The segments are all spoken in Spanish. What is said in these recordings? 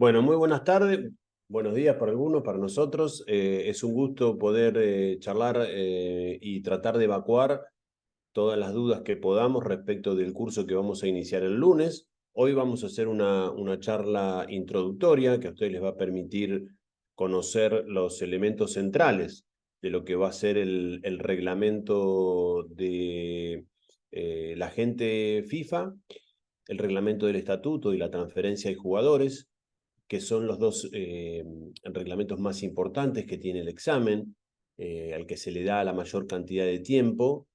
Bueno, muy buenas tardes, buenos días para algunos, para nosotros. Es un gusto poder charlar y tratar de evacuar todas las dudas que podamos respecto del curso que vamos a iniciar el lunes. Hoy vamos a hacer una charla introductoria que a ustedes les va a permitir conocer los elementos centrales de lo que va a ser el reglamento de la gente FIFA, el reglamento del estatuto y la transferencia de jugadores, que son los dos reglamentos más importantes que tiene el examen, al que se le da la mayor cantidad de tiempo.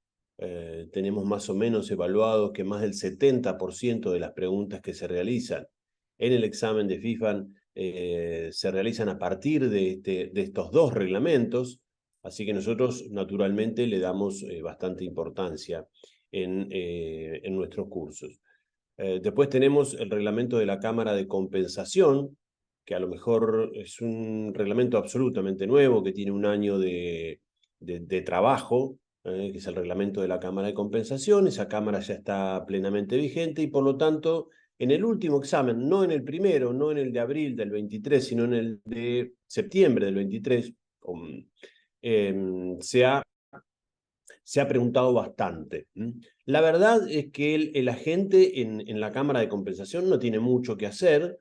Tenemos más o menos evaluado que más del 70% de las preguntas que se realizan en el examen de FIFA se realizan a partir de estos dos reglamentos, así que nosotros naturalmente le damos bastante importancia en nuestros cursos. Después tenemos el reglamento de la Cámara de Compensación, que a lo mejor es un reglamento absolutamente nuevo, que tiene un año de trabajo, que es el reglamento de la Cámara de Compensación. Esa Cámara ya está plenamente vigente y por lo tanto, en el último examen, no en el primero, no en el de abril del 23, sino en el de septiembre del 23, se ha preguntado bastante. La verdad es que el agente en la Cámara de Compensación no tiene mucho que hacer,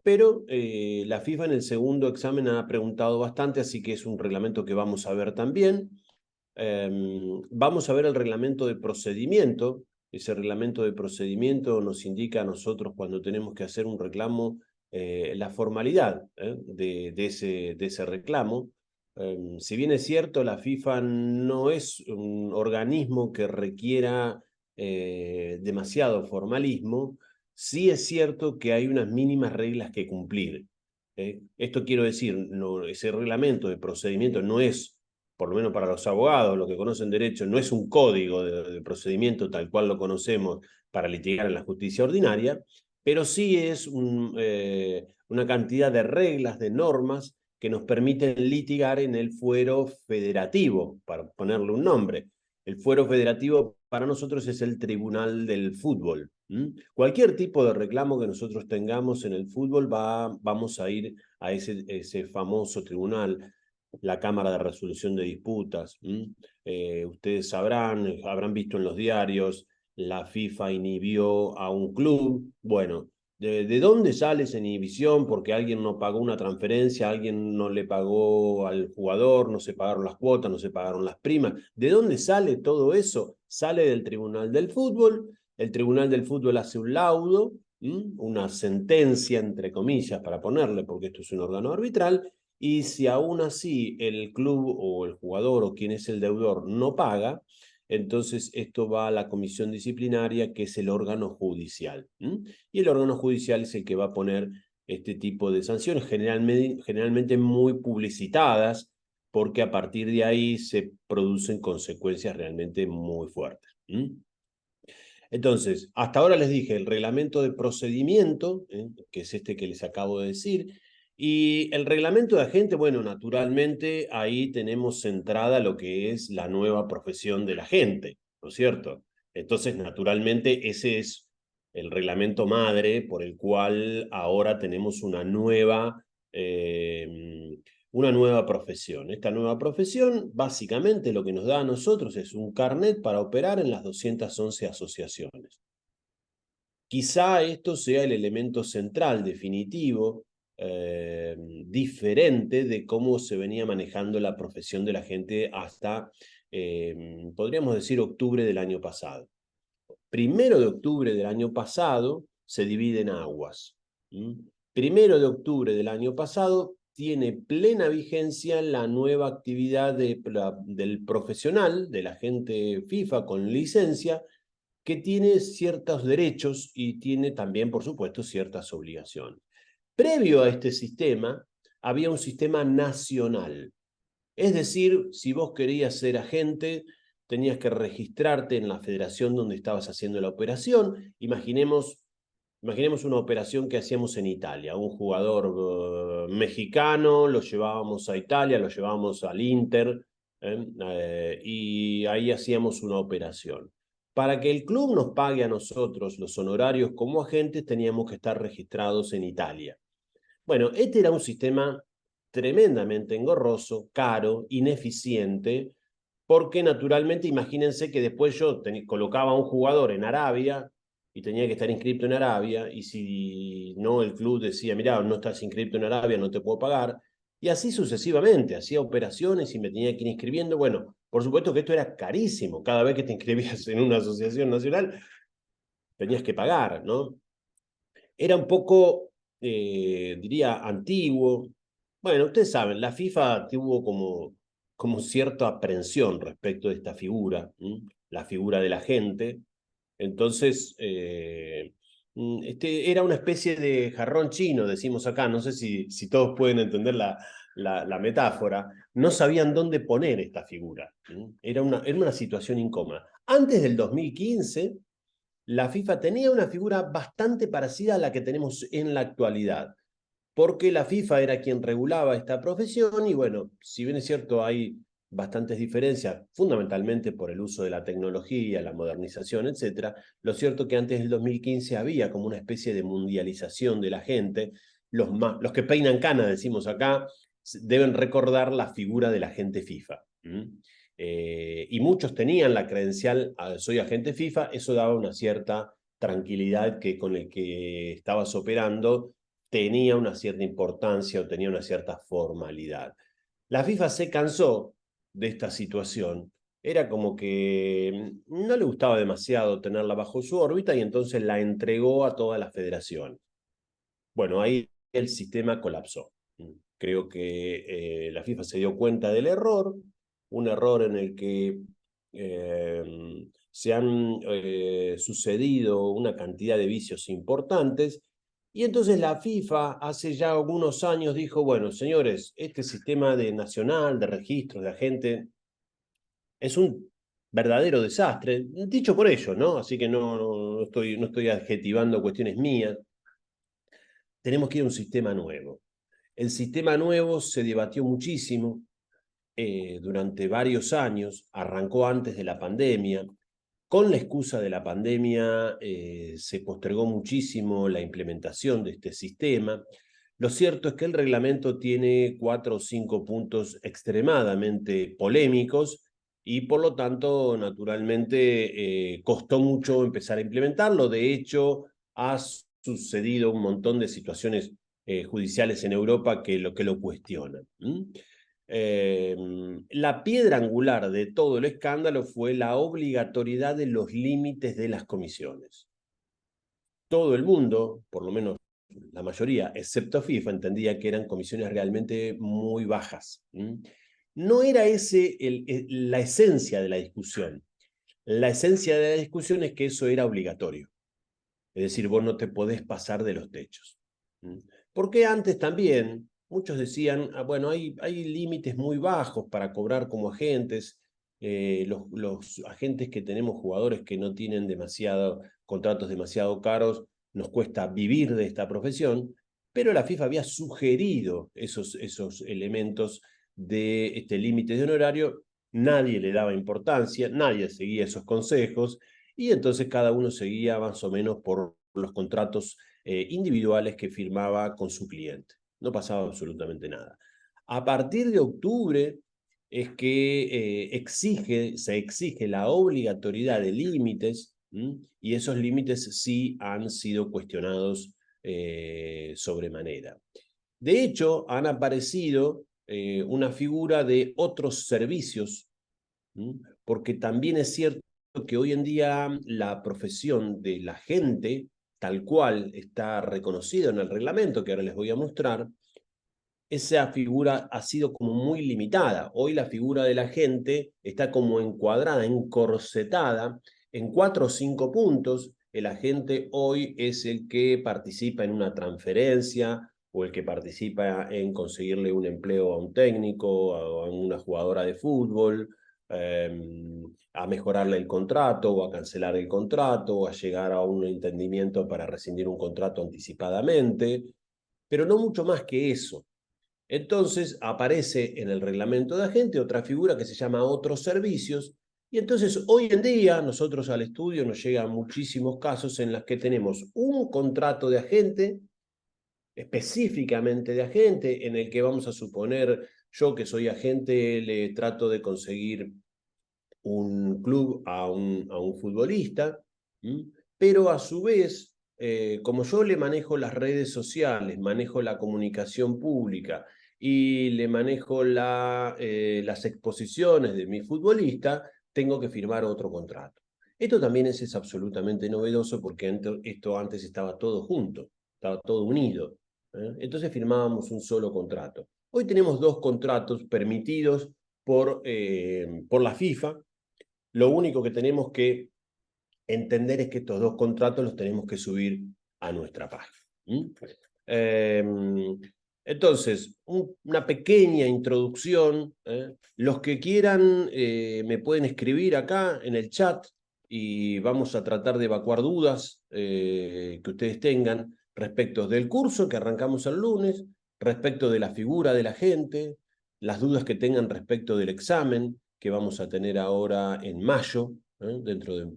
pero la FIFA en el segundo examen ha preguntado bastante, así que es un reglamento que vamos a ver también. Vamos a ver el reglamento de procedimiento. Ese reglamento de procedimiento nos indica a nosotros cuando tenemos que hacer un reclamo la formalidad de ese reclamo. Si bien es cierto, la FIFA no es un organismo que requiera demasiado formalismo, sí es cierto que hay unas mínimas reglas que cumplir. Esto quiero decir, no, ese reglamento de procedimiento no es, por lo menos para los abogados, los que conocen derecho, no es un código de procedimiento tal cual lo conocemos para litigar en la justicia ordinaria, pero sí es una cantidad de reglas, de normas que nos permiten litigar en el fuero federativo, para ponerle un nombre. El fuero federativo para nosotros es el Tribunal del Fútbol. Cualquier tipo de reclamo que nosotros tengamos en el fútbol vamos a ir a ese famoso tribunal, la Cámara de Resolución de Disputas. Ustedes habrán visto en los diarios, la FIFA inhibió a un club. Bueno, ¿de dónde sale esa inhibición? Porque alguien no pagó una transferencia, alguien no le pagó al jugador, no se pagaron las cuotas, no se pagaron las primas. ¿De dónde sale todo eso? Sale del Tribunal del Fútbol. El Tribunal del Fútbol hace un laudo, una sentencia, entre comillas, para ponerle, porque esto es un órgano arbitral, y si aún así el club o el jugador o quien es el deudor no paga, entonces esto va a la comisión disciplinaria, que es el órgano judicial. Y el órgano judicial es el que va a poner este tipo de sanciones, generalmente muy publicitadas, porque a partir de ahí se producen consecuencias realmente muy fuertes. Entonces, hasta ahora les dije el reglamento de procedimiento, que es este que les acabo de decir, y el reglamento de agente, bueno, naturalmente ahí tenemos centrada lo que es la nueva profesión del agente, ¿no es cierto? Entonces, naturalmente, ese es el reglamento madre por el cual ahora tenemos una nueva profesión. Esta nueva profesión, básicamente, lo que nos da a nosotros es un carnet para operar en las 211 asociaciones. Quizá esto sea el elemento central, definitivo, diferente de cómo se venía manejando la profesión de la gente hasta, podríamos decir, octubre del año pasado. 1 de octubre del año pasado se divide en aguas. 1 de octubre del año pasado tiene plena vigencia la nueva actividad del profesional, del agente FIFA con licencia, que tiene ciertos derechos y tiene también, por supuesto, ciertas obligaciones. Previo a este sistema, había un sistema nacional. Es decir, si vos querías ser agente, tenías que registrarte en la federación donde estabas haciendo la operación. Imaginemos una operación que hacíamos en Italia. Un jugador mexicano, lo llevábamos a Italia, lo llevábamos al Inter, y ahí hacíamos una operación. Para que el club nos pague a nosotros los honorarios como agentes, teníamos que estar registrados en Italia. Bueno, este era un sistema tremendamente engorroso, caro, ineficiente, porque naturalmente imagínense que después yo colocaba a un jugador en Arabia y tenía que estar inscrito en Arabia, y si no, el club decía, mirá, no estás inscrito en Arabia, no te puedo pagar, y así sucesivamente, hacía operaciones y me tenía que ir inscribiendo. Bueno, por supuesto que esto era carísimo, cada vez que te inscribías en una asociación nacional, tenías que pagar, ¿no? Era un poco, diría, antiguo. Bueno, ustedes saben, la FIFA tuvo como cierta aprensión respecto de esta figura, la figura de la gente. Entonces, era una especie de jarrón chino, decimos acá, no sé si todos pueden entender la metáfora. No sabían dónde poner esta figura. Era una situación incómoda. Antes del 2015, la FIFA tenía una figura bastante parecida a la que tenemos en la actualidad, porque la FIFA era quien regulaba esta profesión y bueno, si bien es cierto hay bastantes diferencias, fundamentalmente por el uso de la tecnología, la modernización, etcétera, lo cierto es que antes del 2015 había como una especie de mundialización de la gente. Los que peinan cana, decimos acá, deben recordar la figura del agente FIFA. Y muchos tenían la credencial, soy agente FIFA, eso daba una cierta tranquilidad que con el que estabas operando tenía una cierta importancia o tenía una cierta formalidad. La FIFA se cansó de esta situación, era como que no le gustaba demasiado tenerla bajo su órbita y entonces la entregó a toda la federación. Bueno, ahí el sistema colapsó. Creo que la FIFA se dio cuenta del error, un error en el que se han sucedido una cantidad de vicios importantes, y entonces la FIFA hace ya algunos años dijo, bueno, señores, este sistema nacional de registros de agente es un verdadero desastre, dicho por ellos, ¿no? Así que no estoy adjetivando cuestiones mías. Tenemos que ir a un sistema nuevo. El sistema nuevo se debatió muchísimo durante varios años, arrancó antes de la pandemia. Con la excusa de la pandemia se postergó muchísimo la implementación de este sistema. Lo cierto es que el reglamento tiene 4 o 5 puntos extremadamente polémicos y por lo tanto, naturalmente, costó mucho empezar a implementarlo. De hecho, ha sucedido un montón de situaciones judiciales en Europa que lo cuestionan. La piedra angular de todo el escándalo fue la obligatoriedad de los límites de las comisiones. Todo el mundo, por lo menos la mayoría, excepto FIFA, entendía que eran comisiones realmente muy bajas. No era ese la esencia de la discusión. La esencia de la discusión es que eso era obligatorio. Es decir, vos no te podés pasar de los techos. Porque antes también muchos decían, bueno, hay límites muy bajos para cobrar como agentes. Los agentes que tenemos, jugadores que no tienen contratos demasiado caros, nos cuesta vivir de esta profesión, pero la FIFA había sugerido esos elementos de este límite de honorario. Nadie le daba importancia, nadie seguía esos consejos, y entonces cada uno seguía más o menos por los contratos individuales que firmaba con su cliente. No pasaba absolutamente nada. A partir de octubre es que se exige la obligatoriedad de límites, y esos límites sí han sido cuestionados sobremanera. De hecho, han aparecido una figura de otros servicios, porque también es cierto que hoy en día la profesión de la gente, tal cual está reconocida en el reglamento, que ahora les voy a mostrar, esa figura ha sido como muy limitada. Hoy la figura de la gente está como encuadrada, encorsetada en 4 o 5 puntos. El agente hoy es el que participa en una transferencia o el que participa en conseguirle un empleo a un técnico o a una jugadora de fútbol, a mejorarle el contrato o a cancelar el contrato o a llegar a un entendimiento para rescindir un contrato anticipadamente, pero no mucho más que eso. Entonces aparece en el reglamento de agente otra figura que se llama otros servicios, y entonces hoy en día nosotros al estudio nos llegan muchísimos casos en los que tenemos un contrato de agente específicamente de agente, en el que vamos a suponer, yo que soy agente, le trato de conseguir un club a un futbolista, pero a su vez, como yo le manejo las redes sociales, manejo la comunicación pública y le manejo las exposiciones de mi futbolista, tengo que firmar otro contrato. Esto también es absolutamente novedoso porque esto antes estaba todo junto, estaba todo unido. Entonces firmábamos un solo contrato. Hoy tenemos dos contratos permitidos por la FIFA. Lo único que tenemos que entender es que estos dos contratos los tenemos que subir a nuestra página. Eh, entonces, una pequeña introducción. Los que quieran me pueden escribir acá en el chat y vamos a tratar de evacuar dudas que ustedes tengan respecto del curso que arrancamos el lunes, respecto de la figura de la gente, las dudas que tengan respecto del examen que vamos a tener ahora en mayo. Dentro de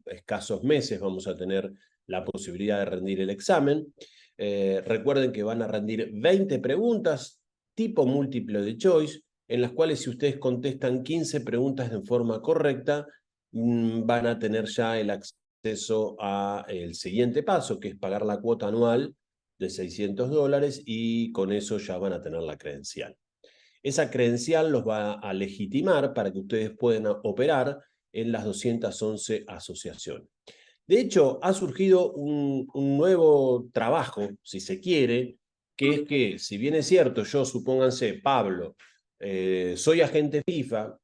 escasos meses vamos a tener la posibilidad de rendir el examen. Recuerden que van a rendir 20 preguntas tipo múltiple de choice, en las cuales si ustedes contestan 15 preguntas de forma correcta, van a tener ya el acceso al siguiente paso, que es pagar la cuota anual de $600 y con eso ya van a tener la credencial. Esa credencial los va a legitimar para que ustedes puedan operar en las 211 asociaciones. De hecho, ha surgido un nuevo trabajo, si se quiere, que es que, si bien es cierto, yo, supónganse, Pablo, soy agente FIFA,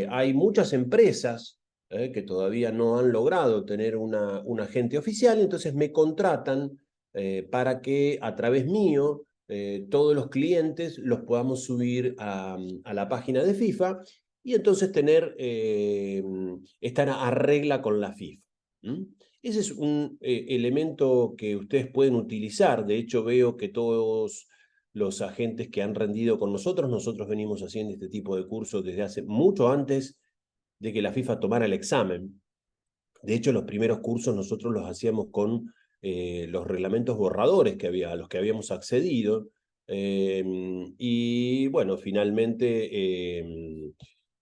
hay muchas empresas que todavía no han logrado tener un agente oficial, entonces me contratan para que a través mío todos los clientes los podamos subir a la página de FIFA y entonces estar a regla con la FIFA. Ese es un elemento que ustedes pueden utilizar. De hecho, veo que todos los agentes que han rendido con nosotros venimos haciendo este tipo de cursos desde hace mucho antes de que la FIFA tomara el examen. De hecho, los primeros cursos nosotros los hacíamos con los reglamentos borradores a los que habíamos accedido. Y bueno, finalmente,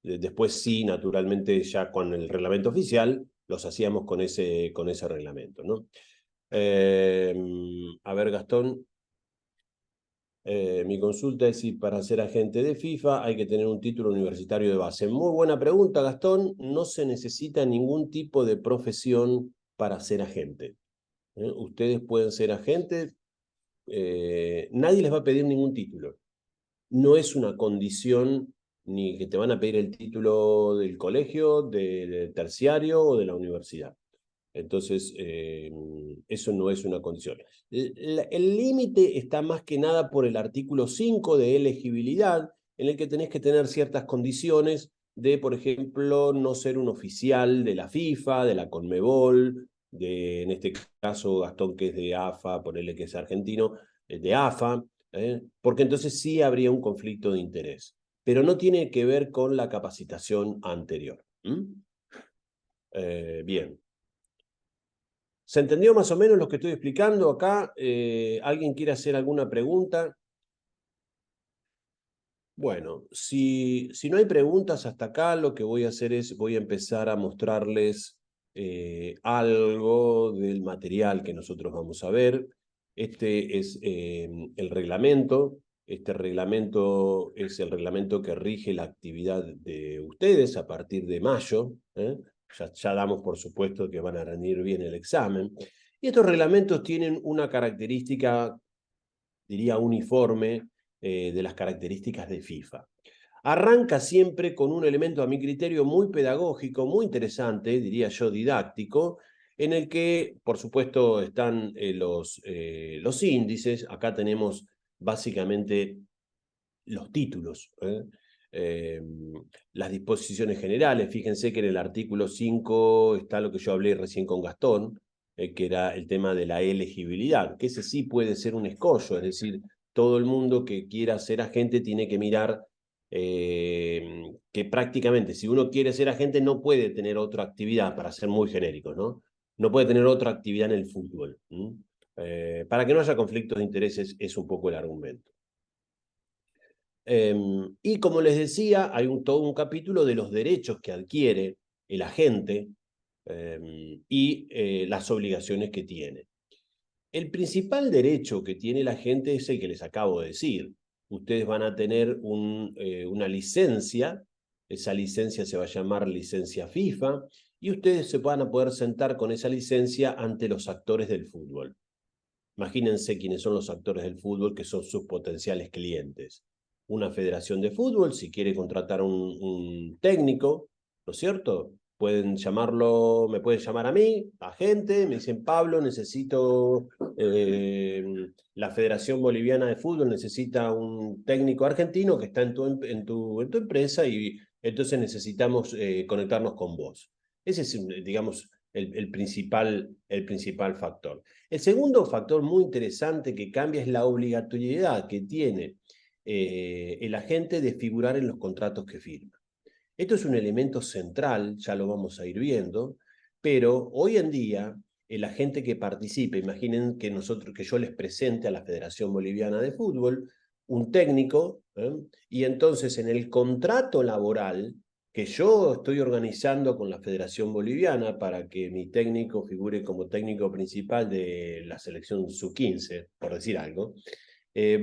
después sí, naturalmente, ya con el reglamento oficial, los hacíamos con ese reglamento, ¿no? A ver, Gastón, mi consulta es si para ser agente de FIFA hay que tener un título universitario de base. Muy buena pregunta, Gastón. No se necesita ningún tipo de profesión para ser agente. Ustedes pueden ser agentes, nadie les va a pedir ningún título. No es una condición ni que te van a pedir el título del colegio, del terciario o de la universidad. Entonces, eso no es una condición. El límite está más que nada por el artículo 5 de elegibilidad, en el que tenés que tener ciertas condiciones de, por ejemplo, no ser un oficial de la FIFA, de la Conmebol, en este caso Gastón, que es de AFA, ponerle que es argentino, de AFA, porque entonces sí habría un conflicto de interés, pero no tiene que ver con la capacitación anterior. Bien. ¿Se entendió más o menos lo que estoy explicando acá? ¿Alguien quiere hacer alguna pregunta? Bueno, si no hay preguntas hasta acá, lo que voy a hacer es, voy a empezar a mostrarles algo del material que nosotros vamos a ver. Este es el reglamento. Este reglamento es el reglamento que rige la actividad de ustedes a partir de mayo. Ya damos por supuesto que van a rendir bien el examen. Y estos reglamentos tienen una característica, diría, uniforme de las características de FIFA. Arranca siempre con un elemento, a mi criterio, muy pedagógico, muy interesante, diría yo, didáctico, en el que, por supuesto, están los índices. Acá tenemos básicamente los títulos, las disposiciones generales. Fíjense que en el artículo 5 está lo que yo hablé recién con Gastón, que era el tema de la elegibilidad, que ese sí puede ser un escollo, es decir, todo el mundo que quiera ser agente tiene que mirar que prácticamente si uno quiere ser agente no puede tener otra actividad, para ser muy genérico, ¿no? No puede tener otra actividad en el fútbol. Para que no haya conflictos de intereses es un poco el argumento. Y como les decía, hay todo un capítulo de los derechos que adquiere el agente y las obligaciones que tiene. El principal derecho que tiene la gente es el que les acabo de decir. Ustedes van a tener una licencia, esa licencia se va a llamar licencia FIFA, y ustedes se van a poder sentar con esa licencia ante los actores del fútbol. Imagínense quiénes son los actores del fútbol, que son sus potenciales clientes. Una federación de fútbol, si quiere contratar un técnico, ¿no es cierto? Pueden llamarlo, me pueden llamar a mí, agente, me dicen, Pablo, necesito, la Federación Boliviana de Fútbol necesita un técnico argentino que está en tu empresa y entonces necesitamos conectarnos con vos. Ese es, digamos, el principal factor. El segundo factor muy interesante que cambia es la obligatoriedad que tiene el agente de figurar en los contratos que firma. Esto es un elemento central, ya lo vamos a ir viendo, pero hoy en día el agente que participe, imaginen que yo les presente a la Federación Boliviana de Fútbol un técnico, y entonces en el contrato laboral que yo estoy organizando con la Federación Boliviana para que mi técnico figure como técnico principal de la selección sub-15, por decir algo,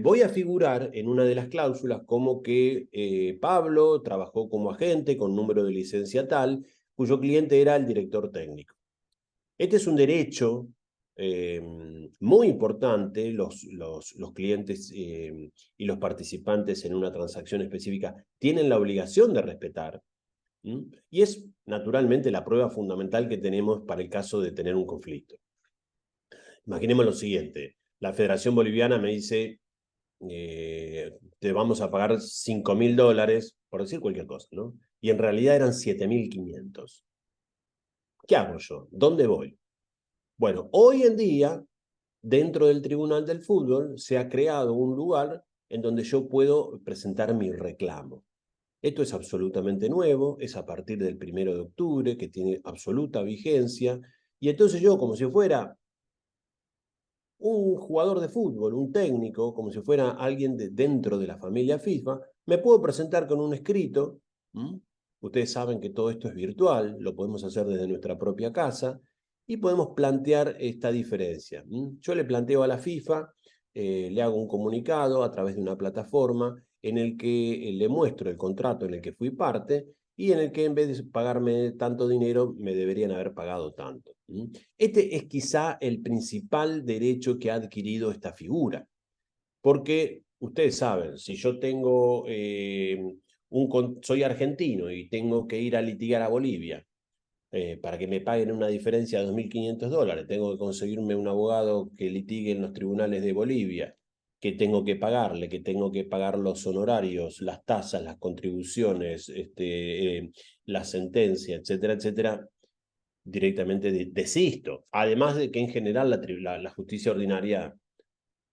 voy a figurar en una de las cláusulas como que Pablo trabajó como agente con número de licencia tal, cuyo cliente era el director técnico. Este es un derecho muy importante. Los clientes y los participantes en una transacción específica tienen la obligación de respetar. Y es naturalmente la prueba fundamental que tenemos para el caso de tener un conflicto. Imaginemos lo siguiente, la Federación Boliviana me dice, te vamos a pagar $5.000, por decir cualquier cosa, ¿no? Y en realidad eran 7.500. ¿Qué hago yo? ¿Dónde voy? Bueno, hoy en día, dentro del Tribunal del Fútbol, se ha creado un lugar en donde yo puedo presentar mi reclamo. Esto es absolutamente nuevo, es a partir del 1 de octubre, que tiene absoluta vigencia, y entonces yo, como si fuera un jugador de fútbol, un técnico, como si fuera alguien dentro de la familia FIFA, me puedo presentar con un escrito. Ustedes saben que todo esto es virtual, lo podemos hacer desde nuestra propia casa y podemos plantear esta diferencia. Yo le planteo a la FIFA, le hago un comunicado a través de una plataforma en el que le muestro el contrato en el que fui parte y en el que en vez de pagarme tanto dinero, me deberían haber pagado tanto. Este es quizá el principal derecho que ha adquirido esta figura, porque ustedes saben, si yo tengo soy argentino y tengo que ir a litigar a Bolivia para que me paguen una diferencia de $2.500, tengo que conseguirme un abogado que litigue en los tribunales de Bolivia, que tengo que pagarle, que tengo que pagar los honorarios, las tasas, las contribuciones, la sentencia, etcétera, etcétera, directamente desisto. Además de que en general la justicia ordinaria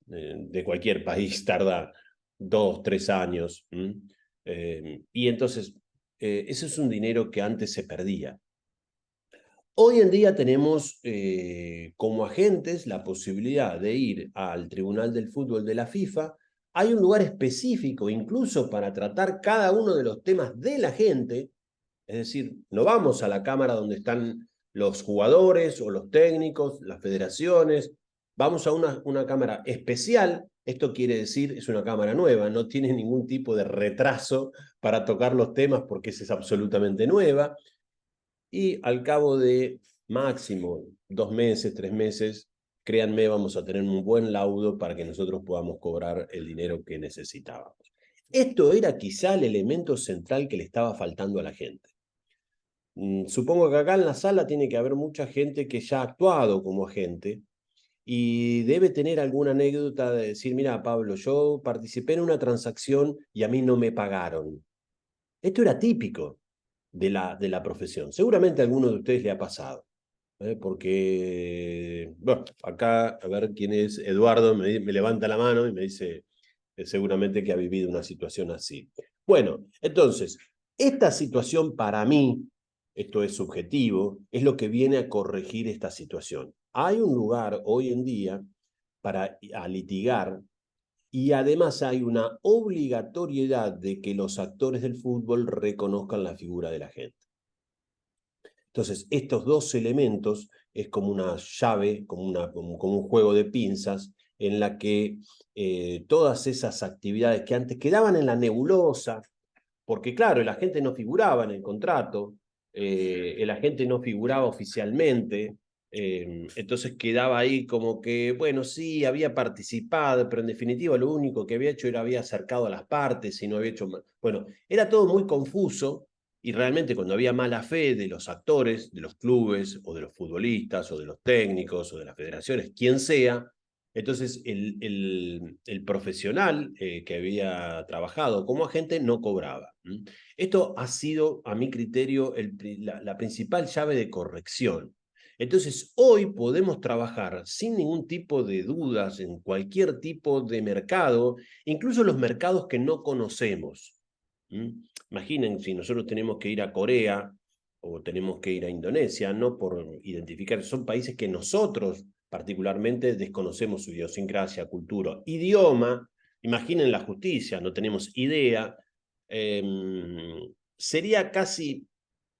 de cualquier país tarda 2, 3 años. Y entonces, ese es un dinero que antes se perdía. Hoy en día tenemos como agentes la posibilidad de ir al Tribunal del Fútbol de la FIFA. Hay un lugar específico incluso para tratar cada uno de los temas de la gente. Es decir, no vamos a la cámara donde están los jugadores o los técnicos, las federaciones. Vamos a una cámara especial. Esto quiere decir, es una cámara nueva, no tiene ningún tipo de retraso para tocar los temas porque es absolutamente nueva. Y al cabo de máximo 2 meses, 3 meses, créanme, vamos a tener un buen laudo para que nosotros podamos cobrar el dinero que necesitábamos. Esto era quizá el elemento central que le estaba faltando a la gente. Supongo que acá en la sala tiene que haber mucha gente que ya ha actuado como agente y debe tener alguna anécdota de decir, mira, Pablo, yo participé en una transacción y a mí no me pagaron. Esto era típico de la profesión. Seguramente a alguno de ustedes le ha pasado. Porque, bueno, acá, a ver quién es, Eduardo me levanta la mano y me dice seguramente que ha vivido una situación así. Bueno, entonces, esta situación para mí, esto es subjetivo, es lo que viene a corregir esta situación. Hay un lugar hoy en día a litigar, y además hay una obligatoriedad de que los actores del fútbol reconozcan la figura del agente. Entonces, estos dos elementos es como una llave, como un juego de pinzas, en la que todas esas actividades que antes quedaban en la nebulosa, porque claro, el agente no figuraba en el contrato, el agente no figuraba oficialmente, entonces quedaba ahí como que, bueno, sí, había participado, pero en definitiva lo único que había hecho era había acercado a las partes y no había hecho... Bueno, era todo muy confuso y realmente cuando había mala fe de los actores, de los clubes o de los futbolistas o de los técnicos o de las federaciones, quien sea, entonces el profesional que había trabajado como agente no cobraba. Esto ha sido, a mi criterio, la principal llave de corrección. Entonces, hoy podemos trabajar sin ningún tipo de dudas en cualquier tipo de mercado, incluso los mercados que no conocemos. Imaginen si nosotros tenemos que ir a Corea o tenemos que ir a Indonesia, no por identificar, son países que nosotros particularmente desconocemos su idiosincrasia, cultura, idioma. Imaginen la justicia, no tenemos idea. Sería casi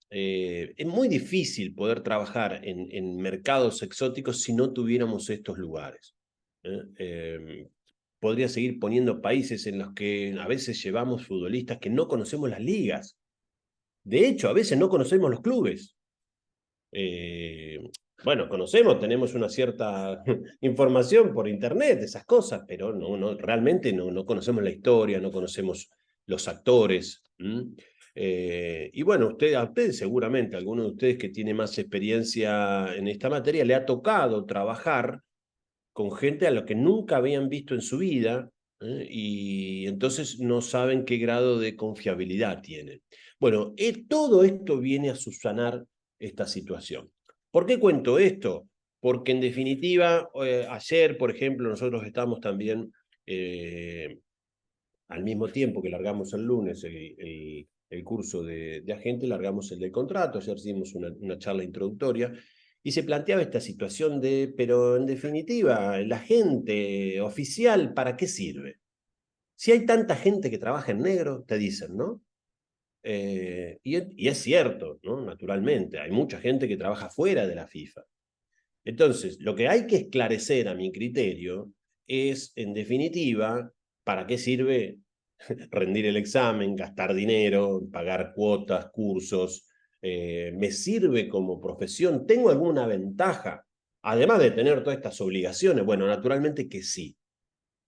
es muy difícil poder trabajar en mercados exóticos si no tuviéramos estos lugares. Podría seguir poniendo países en los que a veces llevamos futbolistas que no conocemos las ligas. De hecho, a veces no conocemos los clubes. Bueno, conocemos, tenemos una cierta información por internet, esas cosas, pero realmente no conocemos la historia, no conocemos los actores. Y bueno, a ustedes seguramente, alguno de ustedes que tiene más experiencia en esta materia, le ha tocado trabajar con gente a la que nunca habían visto en su vida, y entonces no saben qué grado de confiabilidad tienen. Bueno, todo esto viene a subsanar esta situación. ¿Por qué cuento esto? Porque en definitiva, ayer, por ejemplo, nosotros estamos también, al mismo tiempo que largamos el lunes el curso de agente, largamos el del contrato, ayer hicimos una charla introductoria, y se planteaba esta situación de, pero en definitiva, el agente oficial, ¿para qué sirve? Si hay tanta gente que trabaja en negro, te dicen, ¿no? Y es cierto, ¿no? Naturalmente, hay mucha gente que trabaja fuera de la FIFA. Entonces, lo que hay que esclarecer a mi criterio es, en definitiva, ¿para qué sirve rendir el examen, gastar dinero, pagar cuotas, cursos? ¿Me sirve como profesión? ¿Tengo alguna ventaja? Además de tener todas estas obligaciones. Bueno, naturalmente que sí.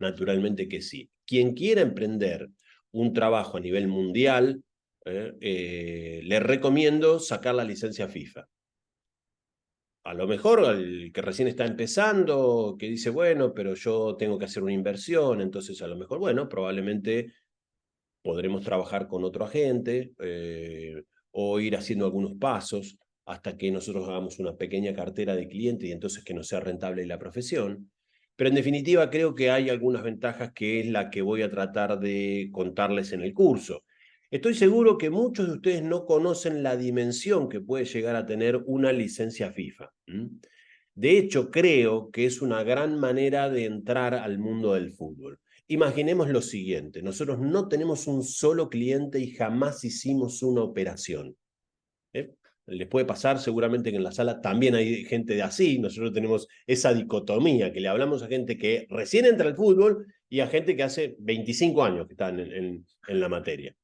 Naturalmente que sí. Quien quiera emprender un trabajo a nivel mundial, le recomiendo sacar la licencia FIFA. A lo mejor el que recién está empezando, que dice, bueno, pero yo tengo que hacer una inversión, entonces a lo mejor, bueno, probablemente podremos trabajar con otro agente, o ir haciendo algunos pasos hasta que nosotros hagamos una pequeña cartera de clientes y entonces que nos sea rentable la profesión. Pero en definitiva creo que hay algunas ventajas que es la que voy a tratar de contarles en el curso. Estoy seguro que muchos de ustedes no conocen la dimensión que puede llegar a tener una licencia FIFA. De hecho, creo que es una gran manera de entrar al mundo del fútbol. Imaginemos lo siguiente, nosotros no tenemos un solo cliente y jamás hicimos una operación. Les puede pasar seguramente que en la sala también hay gente de así, nosotros tenemos esa dicotomía, que le hablamos a gente que recién entra al fútbol y a gente que hace 25 años que está en la materia.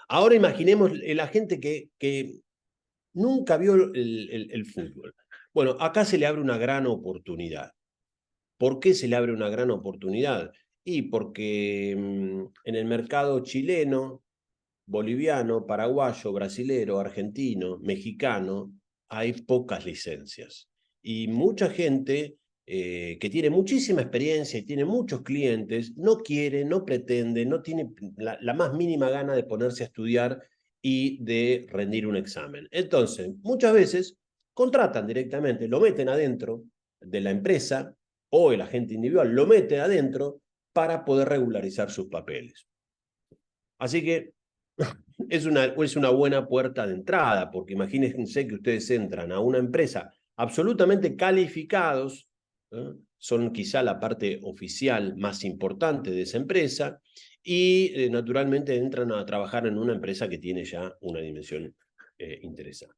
Ahora imaginemos la gente que nunca vio el fútbol. Bueno, acá se le abre una gran oportunidad. ¿Por qué se le abre una gran oportunidad? Y porque en el mercado chileno, boliviano, paraguayo, brasilero, argentino, mexicano, hay pocas licencias. Y mucha gente que tiene muchísima experiencia y tiene muchos clientes, no quiere, no pretende, no tiene la más mínima gana de ponerse a estudiar y de rendir un examen. Entonces, muchas veces contratan directamente, lo meten adentro de la empresa o el agente individual lo mete adentro para poder regularizar sus papeles. Así que es una buena puerta de entrada, porque imagínense que ustedes entran a una empresa absolutamente calificados, ¿eh? son quizá la parte oficial más importante de esa empresa y naturalmente entran a trabajar en una empresa que tiene ya una dimensión interesante.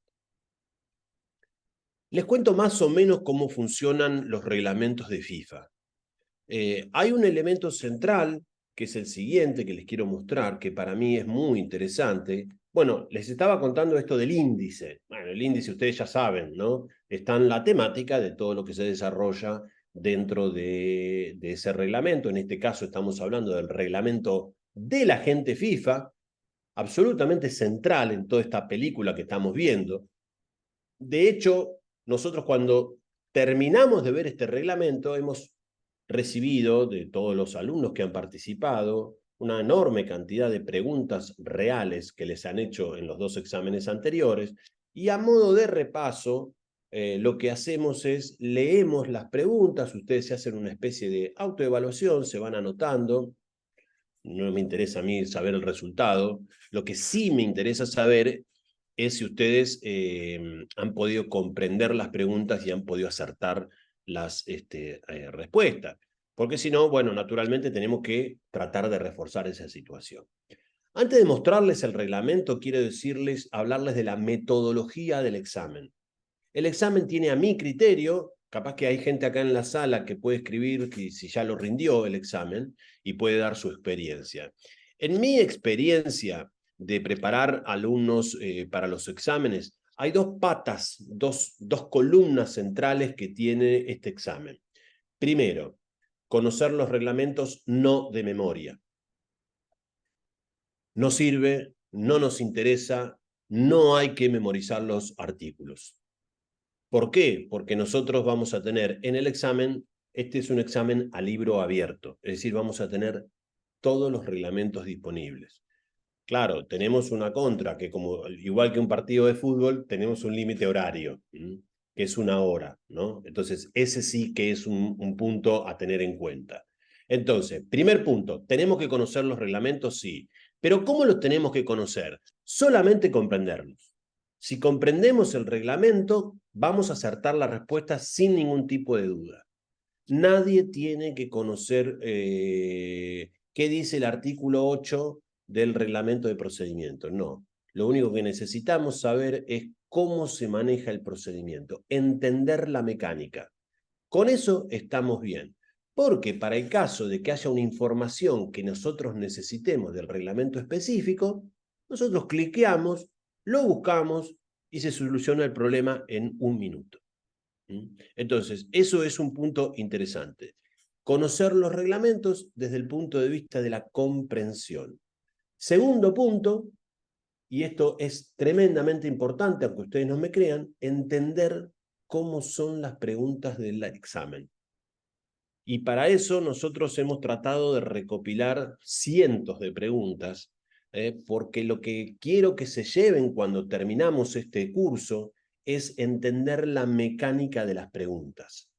Les cuento más o menos cómo funcionan los reglamentos de FIFA. Hay un elemento central, que es el siguiente que les quiero mostrar, que para mí es muy interesante. Bueno, les estaba contando esto del índice. Bueno, el índice ustedes ya saben, ¿no? Está en la temática de todo lo que se desarrolla dentro de ese reglamento. En este caso estamos hablando del reglamento del agente FIFA, absolutamente central en toda esta película que estamos viendo. De hecho, nosotros cuando terminamos de ver este reglamento hemos recibido de todos los alumnos que han participado una enorme cantidad de preguntas reales que les han hecho en los 2 exámenes anteriores y a modo de repaso lo que hacemos es leemos las preguntas, ustedes se hacen una especie de autoevaluación, se van anotando. No me interesa a mí saber el resultado, lo que sí me interesa saber es si ustedes han podido comprender las preguntas y han podido acertar las respuestas. Porque si no, bueno, naturalmente tenemos que tratar de reforzar esa situación. Antes de mostrarles el reglamento, quiero hablarles de la metodología del examen. El examen tiene a mi criterio, capaz que hay gente acá en la sala que puede escribir que si ya lo rindió el examen y puede dar su experiencia. En mi experiencia de preparar alumnos para los exámenes, hay 2 patas, dos columnas centrales que tiene este examen. Primero, conocer los reglamentos no de memoria. No sirve, no nos interesa, no hay que memorizar los artículos. ¿Por qué? Porque nosotros vamos a tener en el examen, este es un examen a libro abierto, es decir, vamos a tener todos los reglamentos disponibles. Claro, tenemos una contra, que como igual que un partido de fútbol, tenemos un límite horario, que es 1 hora, ¿no? Entonces, ese sí que es un punto a tener en cuenta. Entonces, primer punto, ¿tenemos que conocer los reglamentos? Sí. Pero ¿cómo los tenemos que conocer? Solamente comprenderlos. Si comprendemos el reglamento, vamos a acertar la respuesta sin ningún tipo de duda. Nadie tiene que conocer qué dice el artículo 8 del reglamento de procedimiento. No. Lo único que necesitamos saber es cómo se maneja el procedimiento, entender la mecánica. Con eso estamos bien. Porque para el caso de que haya una información que nosotros necesitemos del reglamento específico, nosotros cliqueamos, lo buscamos y se soluciona el problema en 1 minuto. Entonces, eso es un punto interesante. Conocer los reglamentos desde el punto de vista de la comprensión. Segundo punto, y esto es tremendamente importante, aunque ustedes no me crean, entender cómo son las preguntas del examen. Y para eso nosotros hemos tratado de recopilar cientos de preguntas, porque lo que quiero que se lleven cuando terminamos este curso es entender la mecánica de las preguntas,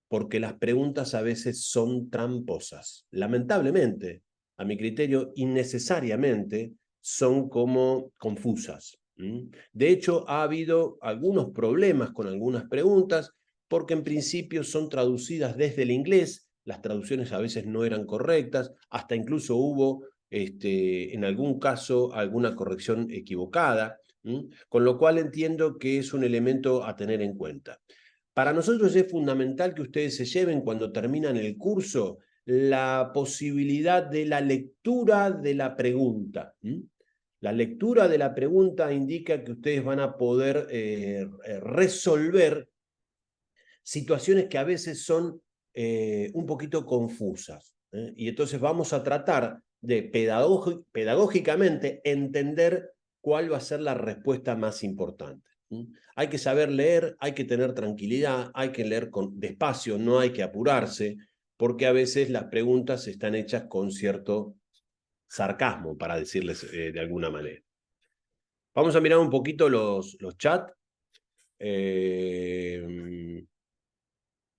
porque las preguntas a veces son tramposas. Lamentablemente, a mi criterio, innecesariamente son como confusas. De hecho, ha habido algunos problemas con algunas preguntas porque en principio son traducidas desde el inglés, las traducciones a veces no eran correctas, hasta incluso hubo en algún caso alguna corrección equivocada, con lo cual entiendo que es un elemento a tener en cuenta. Para nosotros es fundamental que ustedes se lleven cuando terminan el curso la posibilidad de la lectura de la pregunta. La lectura de la pregunta indica que ustedes van a poder resolver situaciones que a veces son un poquito confusas. Y entonces vamos a tratar de pedagógicamente entender cuál va a ser la respuesta más importante. Hay que saber leer, hay que tener tranquilidad, hay que leer despacio, no hay que apurarse, porque a veces las preguntas están hechas con cierto sarcasmo, para decirles de alguna manera. Vamos a mirar un poquito los chats.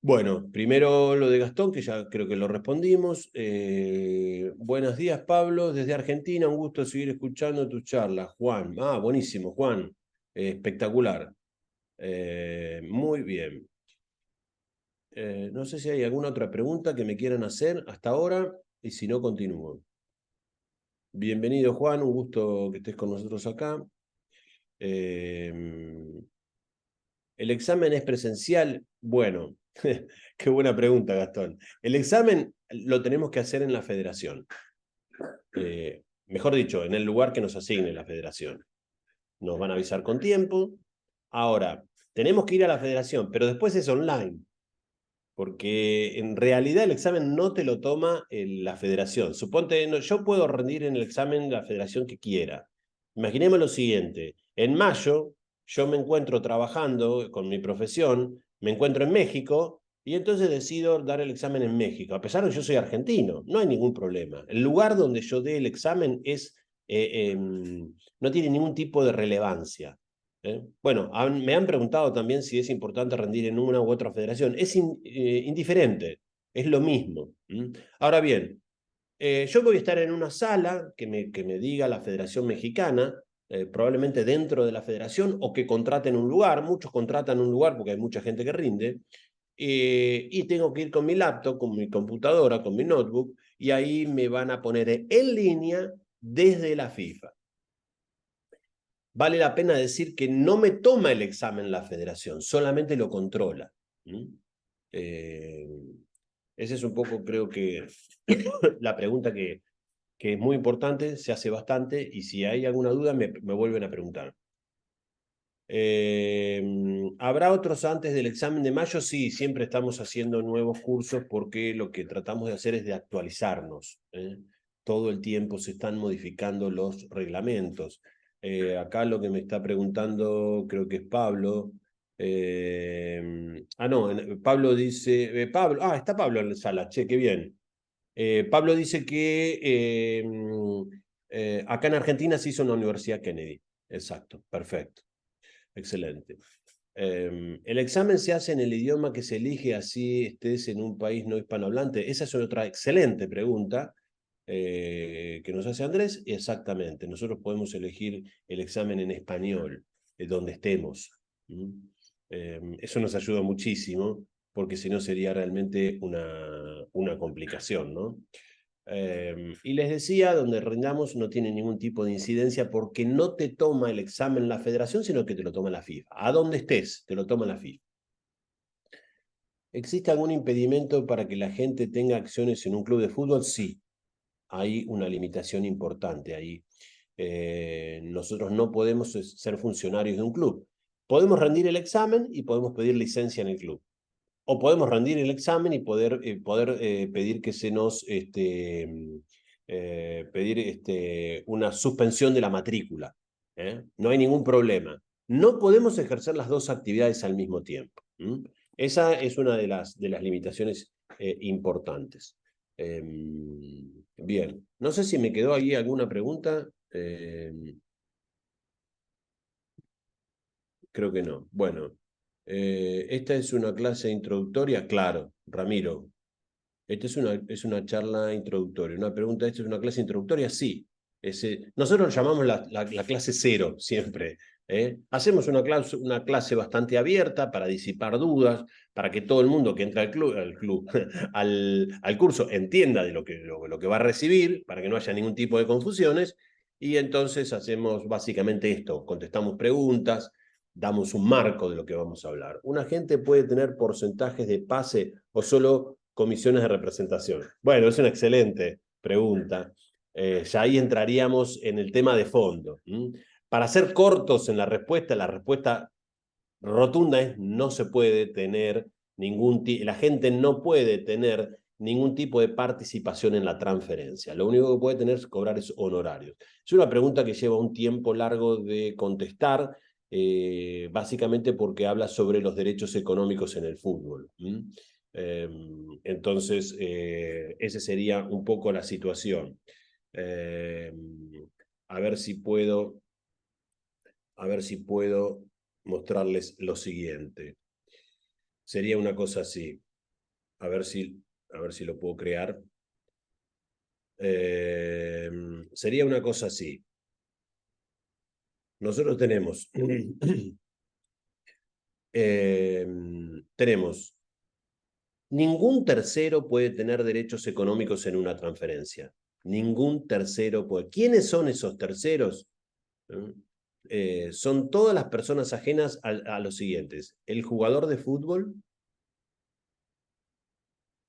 Bueno, primero lo de Gastón, que ya creo que lo respondimos. Buenos días, Pablo, desde Argentina, un gusto seguir escuchando tu charla. Juan, buenísimo, Juan, espectacular. Muy bien. No sé si hay alguna otra pregunta que me quieran hacer hasta ahora, y si no, continúo. Bienvenido, Juan, un gusto que estés con nosotros acá. ¿El examen es presencial? Bueno, qué buena pregunta, Gastón. El examen lo tenemos que hacer en la federación. Mejor dicho, en el lugar que nos asigne la federación. Nos van a avisar con tiempo. Ahora, tenemos que ir a la federación, pero después es online, porque en realidad el examen no te lo toma la federación. Suponte, no, yo puedo rendir en el examen la federación que quiera. Imaginemos lo siguiente, en mayo yo me encuentro trabajando con mi profesión, me encuentro en México y entonces decido dar el examen en México, a pesar de que yo soy argentino, no hay ningún problema. El lugar donde yo dé el examen no tiene ningún tipo de relevancia. Bueno, me han preguntado también si es importante rendir en una u otra federación. Es indiferente, es lo mismo. Ahora bien, yo voy a estar en una sala que me diga la Federación Mexicana, probablemente dentro de la federación, o que contraten un lugar. Muchos contratan un lugar porque hay mucha gente que rinde. Y tengo que ir con mi laptop, con mi computadora, con mi notebook, y ahí me van a poner en línea desde la FIFA. Vale la pena decir que no me toma el examen la federación, solamente lo controla. Eh, Esa es un poco, creo que, la pregunta que es muy importante, se hace bastante, y si hay alguna duda me vuelven a preguntar. ¿Habrá otros antes del examen de mayo? Sí, siempre estamos haciendo nuevos cursos porque lo que tratamos de hacer es de actualizarnos. Todo el tiempo se están modificando los reglamentos. Acá lo que me está preguntando, creo que es Pablo. No, Pablo dice, está Pablo en la sala, che, qué bien. Pablo dice que acá en Argentina se hizo en la Universidad Kennedy. Exacto, perfecto. Excelente. ¿El examen se hace en el idioma que se elige así estés en un país no hispanohablante? Esa es otra excelente pregunta que nos hace Andrés. Exactamente, nosotros podemos elegir el examen en español, donde estemos. Eso nos ayuda muchísimo, porque si no sería realmente una complicación, ¿no? Y les decía, donde rindamos no tiene ningún tipo de incidencia porque no te toma el examen la federación, sino que te lo toma la FIFA. A donde estés, te lo toma la FIFA. ¿Existe algún impedimento para que la gente tenga acciones en un club de fútbol? Sí, hay una limitación importante ahí. Nosotros no podemos ser funcionarios de un club. Podemos rendir el examen y podemos pedir licencia en el club. O podemos rendir el examen y poder pedir que se nos pedir una suspensión de la matrícula. No hay ningún problema. No podemos ejercer las dos actividades al mismo tiempo. Esa es una de las limitaciones importantes. Bien, no sé si me quedó ahí alguna pregunta. Creo que no. Bueno, esta es una clase introductoria, claro, Ramiro. Esta es una charla introductoria. Una pregunta, ¿esta es una clase introductoria? Sí. Nosotros llamamos la clase cero siempre. Hacemos una clase bastante abierta para disipar dudas, para que todo el mundo que entra al curso entienda de lo que va a recibir, para que no haya ningún tipo de confusiones. Y entonces hacemos básicamente esto, contestamos preguntas, damos un marco de lo que vamos a hablar. ¿Un agente puede tener porcentajes de pase o solo comisiones de representación? Bueno, es una excelente pregunta. Ya ahí entraríamos en el tema de fondo. Para ser cortos en la respuesta rotunda es no se puede tener la gente no puede tener ningún tipo de participación en la transferencia. Lo único que puede tener es cobrar es honorarios. Es una pregunta que lleva un tiempo largo de contestar, básicamente porque habla sobre los derechos económicos en el fútbol. Entonces, esa sería un poco la situación. Eh, a ver si puedo, a ver si puedo mostrarles lo siguiente. Sería una cosa así. A ver a ver si lo puedo crear. Sería una cosa así. Nosotros tenemos, tenemos Ningún tercero puede tener derechos económicos en una transferencia. Ningún tercero puede. ¿Quiénes son esos terceros? Son todas las personas ajenas a los siguientes: el jugador de fútbol,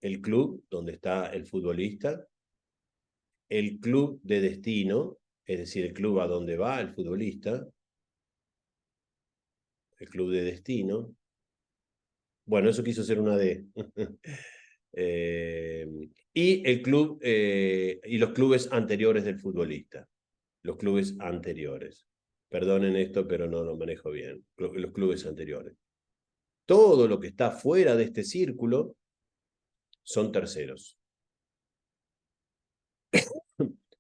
el club donde está el futbolista, el club de destino, es decir, el club a donde va el futbolista, el club de destino. Bueno, eso quiso ser una D. Y el club y los clubes anteriores del futbolista. Los clubes anteriores. Perdonen esto, pero no lo manejo bien. Los clubes anteriores. Todo lo que está fuera de este círculo son terceros.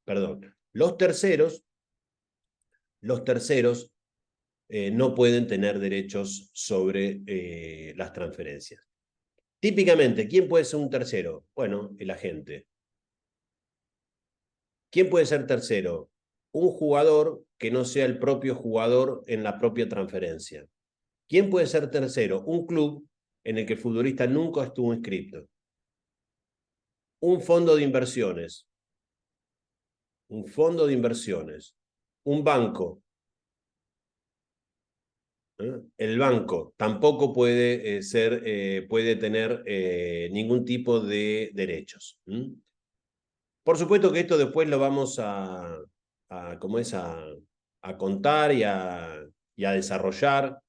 Perdón. Los terceros no pueden tener derechos sobre las transferencias. Típicamente, ¿quién puede ser un tercero? Bueno, el agente. ¿Quién puede ser tercero? Un jugador que no sea el propio jugador en la propia transferencia. ¿Quién puede ser tercero? Un club en el que el futbolista nunca estuvo inscrito. Un fondo de inversiones. Un fondo de inversiones. Un banco. El banco tampoco puede puede tener ningún tipo de derechos. Por supuesto que esto después lo vamos ¿cómo es? A contar y a desarrollar,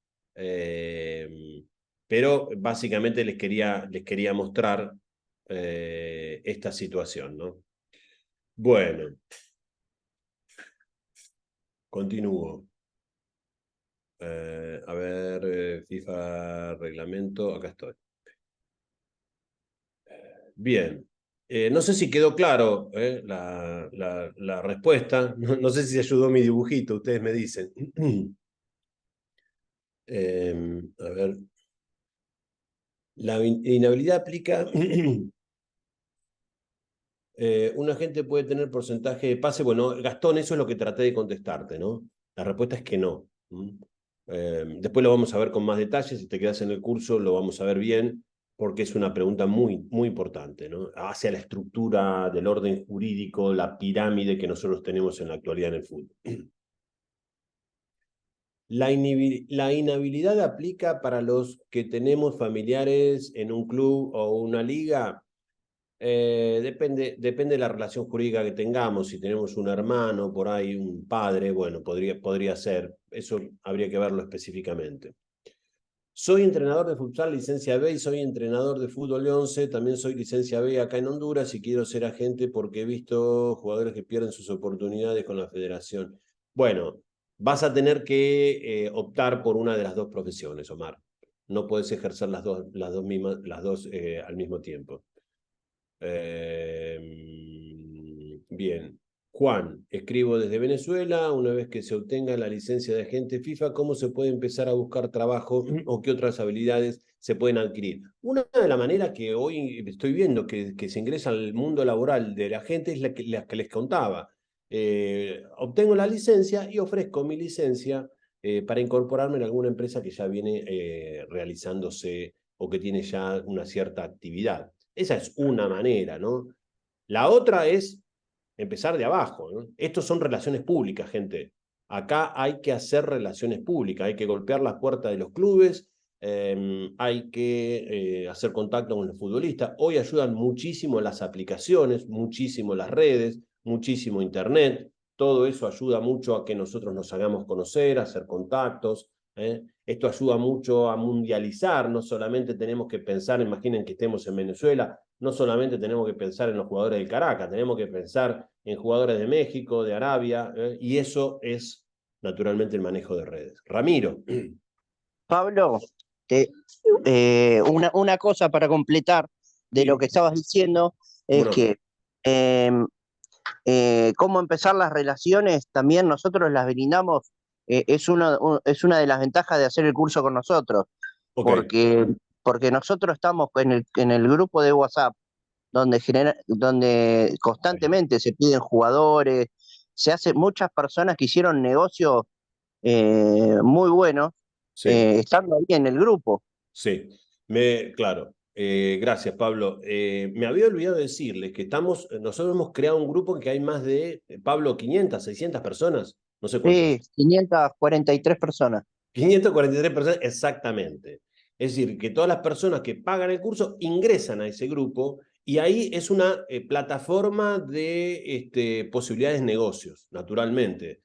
pero básicamente les quería mostrar esta situación, ¿no? Bueno, continúo. A ver, FIFA reglamento, acá estoy. Bien. No sé si quedó claro la respuesta. No sé si ayudó mi dibujito, ustedes me dicen. A ver. La inhabilidad aplica. Un agente puede tener porcentaje de pase. Bueno, Gastón, eso es lo que traté de contestarte, ¿no? La respuesta es que no. Después lo vamos a ver con más detalles. Si te quedas en el curso, lo vamos a ver bien, porque es una pregunta muy, muy importante, ¿no? Hacia la estructura del orden jurídico, la pirámide que nosotros tenemos en la actualidad en el fútbol. La inhabilidad aplica para los que tenemos familiares en un club o una liga. Depende de la relación jurídica que tengamos. Si tenemos un hermano, por ahí un padre, bueno, podría ser. Eso habría que verlo específicamente. Soy entrenador de futsal, licencia B, y soy entrenador de fútbol de 11. También soy licencia B acá en Honduras y quiero ser agente porque he visto jugadores que pierden sus oportunidades con la federación. Bueno, vas a tener que optar por una de las dos profesiones, Omar. No puedes ejercer las dos al mismo tiempo. Bien. Juan, escribo desde Venezuela. Una vez que se obtenga la licencia de agente FIFA, ¿cómo se puede empezar a buscar trabajo o qué otras habilidades se pueden adquirir? Una de las maneras que hoy estoy viendo que se ingresa al mundo laboral de la gente es la que les contaba. Obtengo la licencia y ofrezco mi licencia para incorporarme en alguna empresa que ya viene realizándose o que tiene ya una cierta actividad. Esa es una manera, ¿no? La otra es empezar de abajo, ¿no? Estos son relaciones públicas, gente. Acá hay que hacer relaciones públicas, hay que golpear las puertas de los clubes, hay que hacer contacto con los futbolistas. Hoy ayudan muchísimo las aplicaciones, muchísimo las redes, muchísimo Internet. Todo eso ayuda mucho a que nosotros nos hagamos conocer, a hacer contactos. Esto ayuda mucho a mundializar. No solamente tenemos que pensar, imaginen que estemos en Venezuela, no solamente tenemos que pensar en los jugadores del Caracas, tenemos que pensar en jugadores de México, de Arabia, y eso es naturalmente el manejo de redes. Ramiro. Pablo, una cosa para completar de lo Sí, que estabas diciendo cómo es no. que em, cómo empezar las relaciones también nosotros las brindamos, es una de las ventajas de hacer el curso con nosotros, Ok, porque, porque nosotros estamos en el grupo de WhatsApp donde constantemente se piden jugadores, se hace muchas personas que hicieron negocios muy buenos sí. estando ahí en el grupo. Sí, claro. Gracias, Pablo. Me había olvidado decirles que nosotros hemos creado un grupo en que hay más de, Pablo, 500, 600 personas, no sé Sí, cuántas. 543 personas. 543 personas, exactamente. Es decir, que todas las personas que pagan el curso ingresan a ese grupo y ahí es una plataforma de posibilidades de negocios, naturalmente.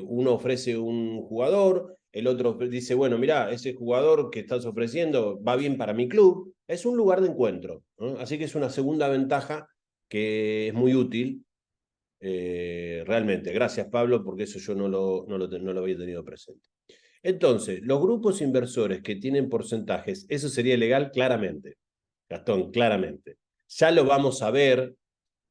Uno ofrece un jugador, el otro dice, bueno, mira, ese jugador que estás ofreciendo va bien para mi club. Es un lugar de encuentro, ¿no? Así que es una segunda ventaja que es muy útil. Realmente, gracias Pablo, porque eso yo no lo había tenido presente. Entonces, los grupos inversores que tienen porcentajes, eso sería legal claramente, Gastón, claramente. Ya lo vamos a ver,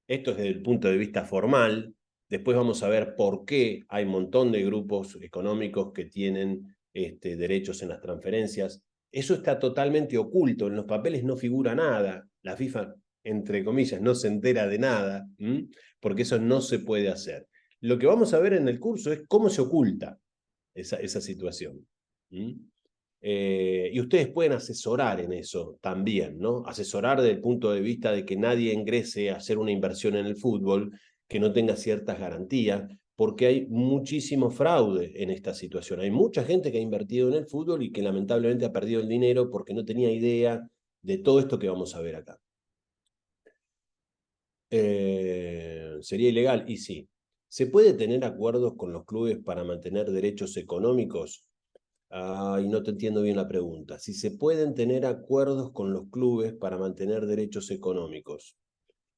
esto es desde el punto de vista formal, después vamos a ver por qué hay un montón de grupos económicos que tienen derechos en las transferencias. Eso está totalmente oculto, en los papeles no figura nada, la FIFA, entre comillas, no se entera de nada, porque eso no se puede hacer. Lo que vamos a ver en el curso es cómo se oculta esa situación. ¿Mm? Y ustedes pueden asesorar en eso también, ¿no? Asesorar desde el punto de vista de que nadie ingrese a hacer una inversión en el fútbol que no tenga ciertas garantías, porque hay muchísimo fraude en esta situación. Hay mucha gente que ha invertido en el fútbol y que lamentablemente ha perdido el dinero porque no tenía idea de todo esto que vamos a ver acá. ¿Sería ilegal? Y sí. ¿Se puede tener acuerdos con los clubes para mantener derechos económicos? Y no te entiendo bien la pregunta. Si se pueden tener acuerdos con los clubes para mantener derechos económicos.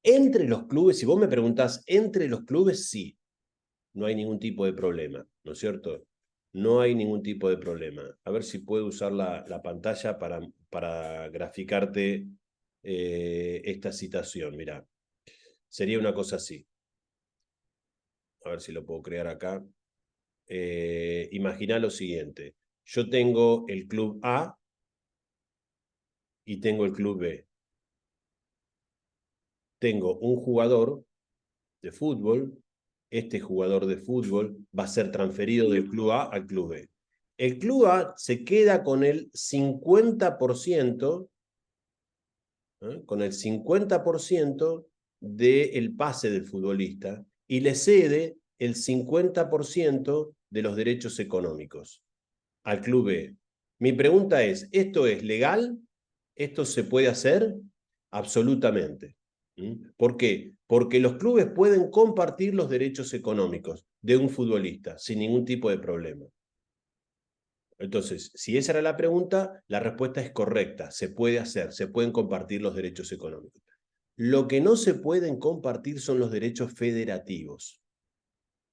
Entre los clubes, si vos me preguntás, entre los clubes sí, no hay ningún tipo de problema, ¿no es cierto? No hay ningún tipo de problema. A ver si puedo usar la pantalla para graficarte esta citación. Mirá, sería una cosa así. A ver si lo puedo crear acá. Imagina lo siguiente. Yo tengo el club A y tengo el club B. Tengo un jugador de fútbol, este jugador de fútbol va a ser transferido del club A al club B. El club A se queda con el 50%, con el 50% del pase del futbolista y le cede el 50% de los derechos económicos al club B. Mi pregunta es, ¿esto es legal? ¿Esto se puede hacer? Absolutamente. ¿Por qué? Porque los clubes pueden compartir los derechos económicos de un futbolista sin ningún tipo de problema. Entonces, si esa era la pregunta, la respuesta es correcta. Se puede hacer, se pueden compartir los derechos económicos. Lo que no se pueden compartir son los derechos federativos.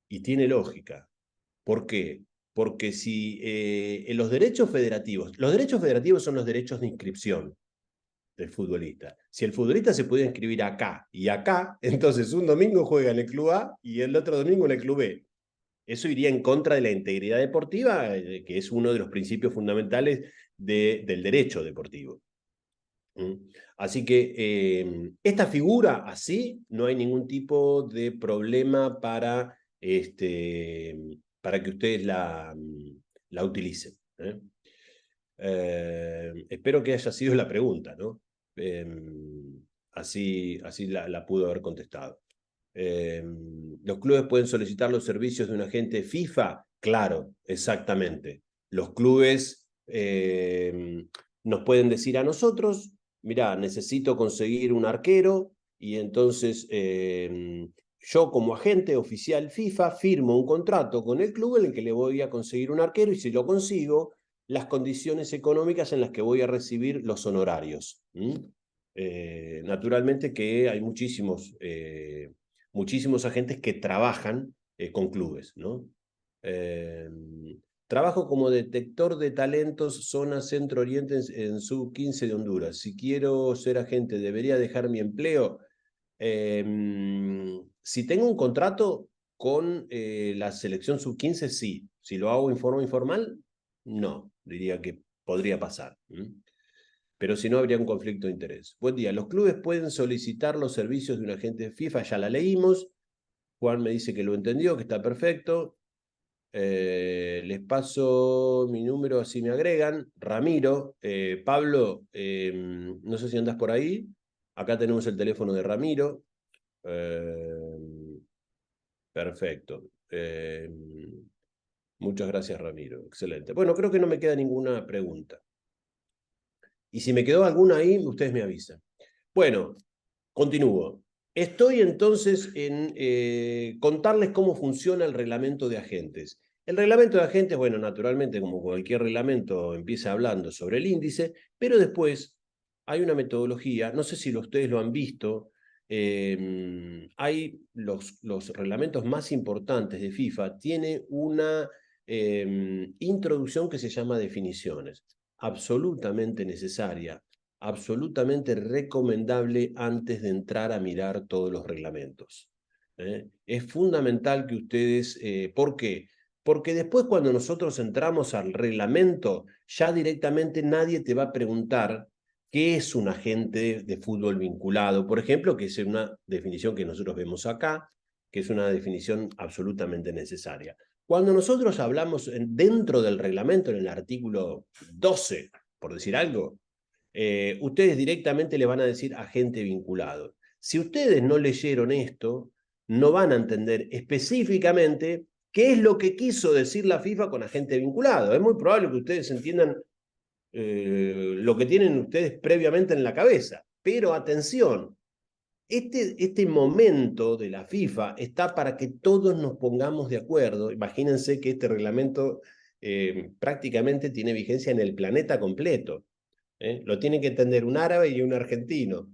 Y tiene lógica. ¿Por qué? Porque si en los derechos federativos son los derechos de inscripción del futbolista. Si el futbolista se puede inscribir acá y acá, entonces un domingo juega en el club A y el otro domingo en el club B. Eso iría en contra de la integridad deportiva, que es uno de los principios fundamentales del derecho deportivo. Así que esta figura así no hay ningún tipo de problema para que ustedes la utilicen. Espero que haya sido la pregunta, ¿no? Eh, así la pudo haber contestado. ¿Los clubes pueden solicitar los servicios de un agente FIFA? Claro, exactamente. Los clubes nos pueden decir a nosotros, mirá, necesito conseguir un arquero y entonces yo como agente oficial FIFA firmo un contrato con el club en el que le voy a conseguir un arquero y si lo consigo, las condiciones económicas en las que voy a recibir los honorarios. Naturalmente que hay muchísimos agentes que trabajan con clubes, ¿no? Eh, Trabajo como detector de talentos zona Centro Oriente en Sub 15 de Honduras. Si quiero ser agente, ¿debería dejar mi empleo? Si tengo un contrato con la selección Sub 15, sí. Si lo hago en forma informal, no. Diría que podría pasar. Pero si no, habría un conflicto de interés. Buen día. Los clubes pueden solicitar los servicios de un agente de FIFA, ya la leímos. Juan me dice que lo entendió, que está perfecto. Les paso mi número así me agregan. Ramiro, Pablo, no sé si andás por ahí. Acá tenemos el teléfono de Ramiro. Perfecto. Muchas gracias, Ramiro. Excelente. Bueno, creo que no me queda ninguna pregunta. Y si me quedó alguna ahí, ustedes me avisan. Bueno, continúo. Estoy entonces en contarles cómo funciona el reglamento de agentes. El reglamento de agentes, bueno, naturalmente, como cualquier reglamento, empieza hablando sobre el índice, pero después hay una metodología, no sé si ustedes lo han visto, hay los reglamentos más importantes de FIFA, tiene una introducción que se llama definiciones, absolutamente necesaria, absolutamente recomendable antes de entrar a mirar todos los reglamentos. Es fundamental que ustedes, ¿por qué? Porque después cuando nosotros entramos al reglamento, ya directamente nadie te va a preguntar qué es un agente de fútbol vinculado, por ejemplo, que es una definición que nosotros vemos acá, que es una definición absolutamente necesaria. Cuando nosotros hablamos dentro del reglamento, en el artículo 12, por decir algo, ustedes directamente le van a decir agente vinculado. Si ustedes no leyeron esto, no van a entender específicamente qué es lo que quiso decir la FIFA con agente vinculado. Es muy probable que ustedes entiendan lo que tienen ustedes previamente en la cabeza. Pero atención, este momento de la FIFA está para que todos nos pongamos de acuerdo. Imagínense que este reglamento prácticamente tiene vigencia en el planeta completo. Lo tienen que entender un árabe y un argentino,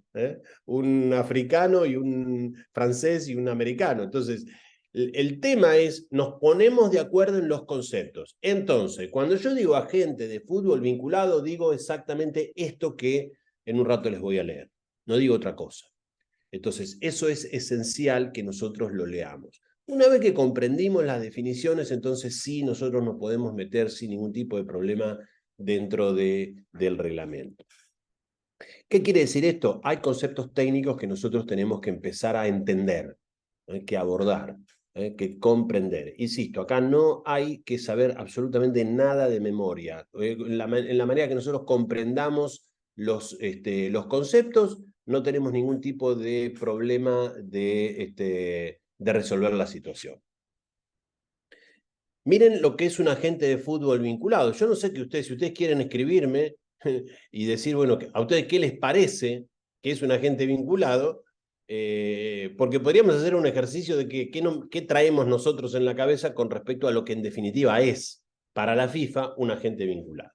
un africano y un francés y un americano. Entonces, el tema es, nos ponemos de acuerdo en los conceptos. Entonces, cuando yo digo agente de fútbol vinculado, digo exactamente esto que en un rato les voy a leer. No digo otra cosa. Entonces, eso es esencial que nosotros lo leamos. Una vez que comprendimos las definiciones, entonces sí, nosotros nos podemos meter sin ningún tipo de problema dentro del reglamento. ¿Qué quiere decir esto? Hay conceptos técnicos que nosotros tenemos que empezar a entender, que abordar, que comprender. Insisto, acá no hay que saber absolutamente nada de memoria. En la manera que nosotros comprendamos los conceptos, no tenemos ningún tipo de problema de resolver la situación. Miren lo que es un agente de fútbol vinculado. Yo no sé que ustedes, si ustedes quieren escribirme y decir, bueno, a ustedes qué les parece que es un agente vinculado, porque podríamos hacer un ejercicio de qué traemos nosotros en la cabeza con respecto a lo que en definitiva es para la FIFA un agente vinculado.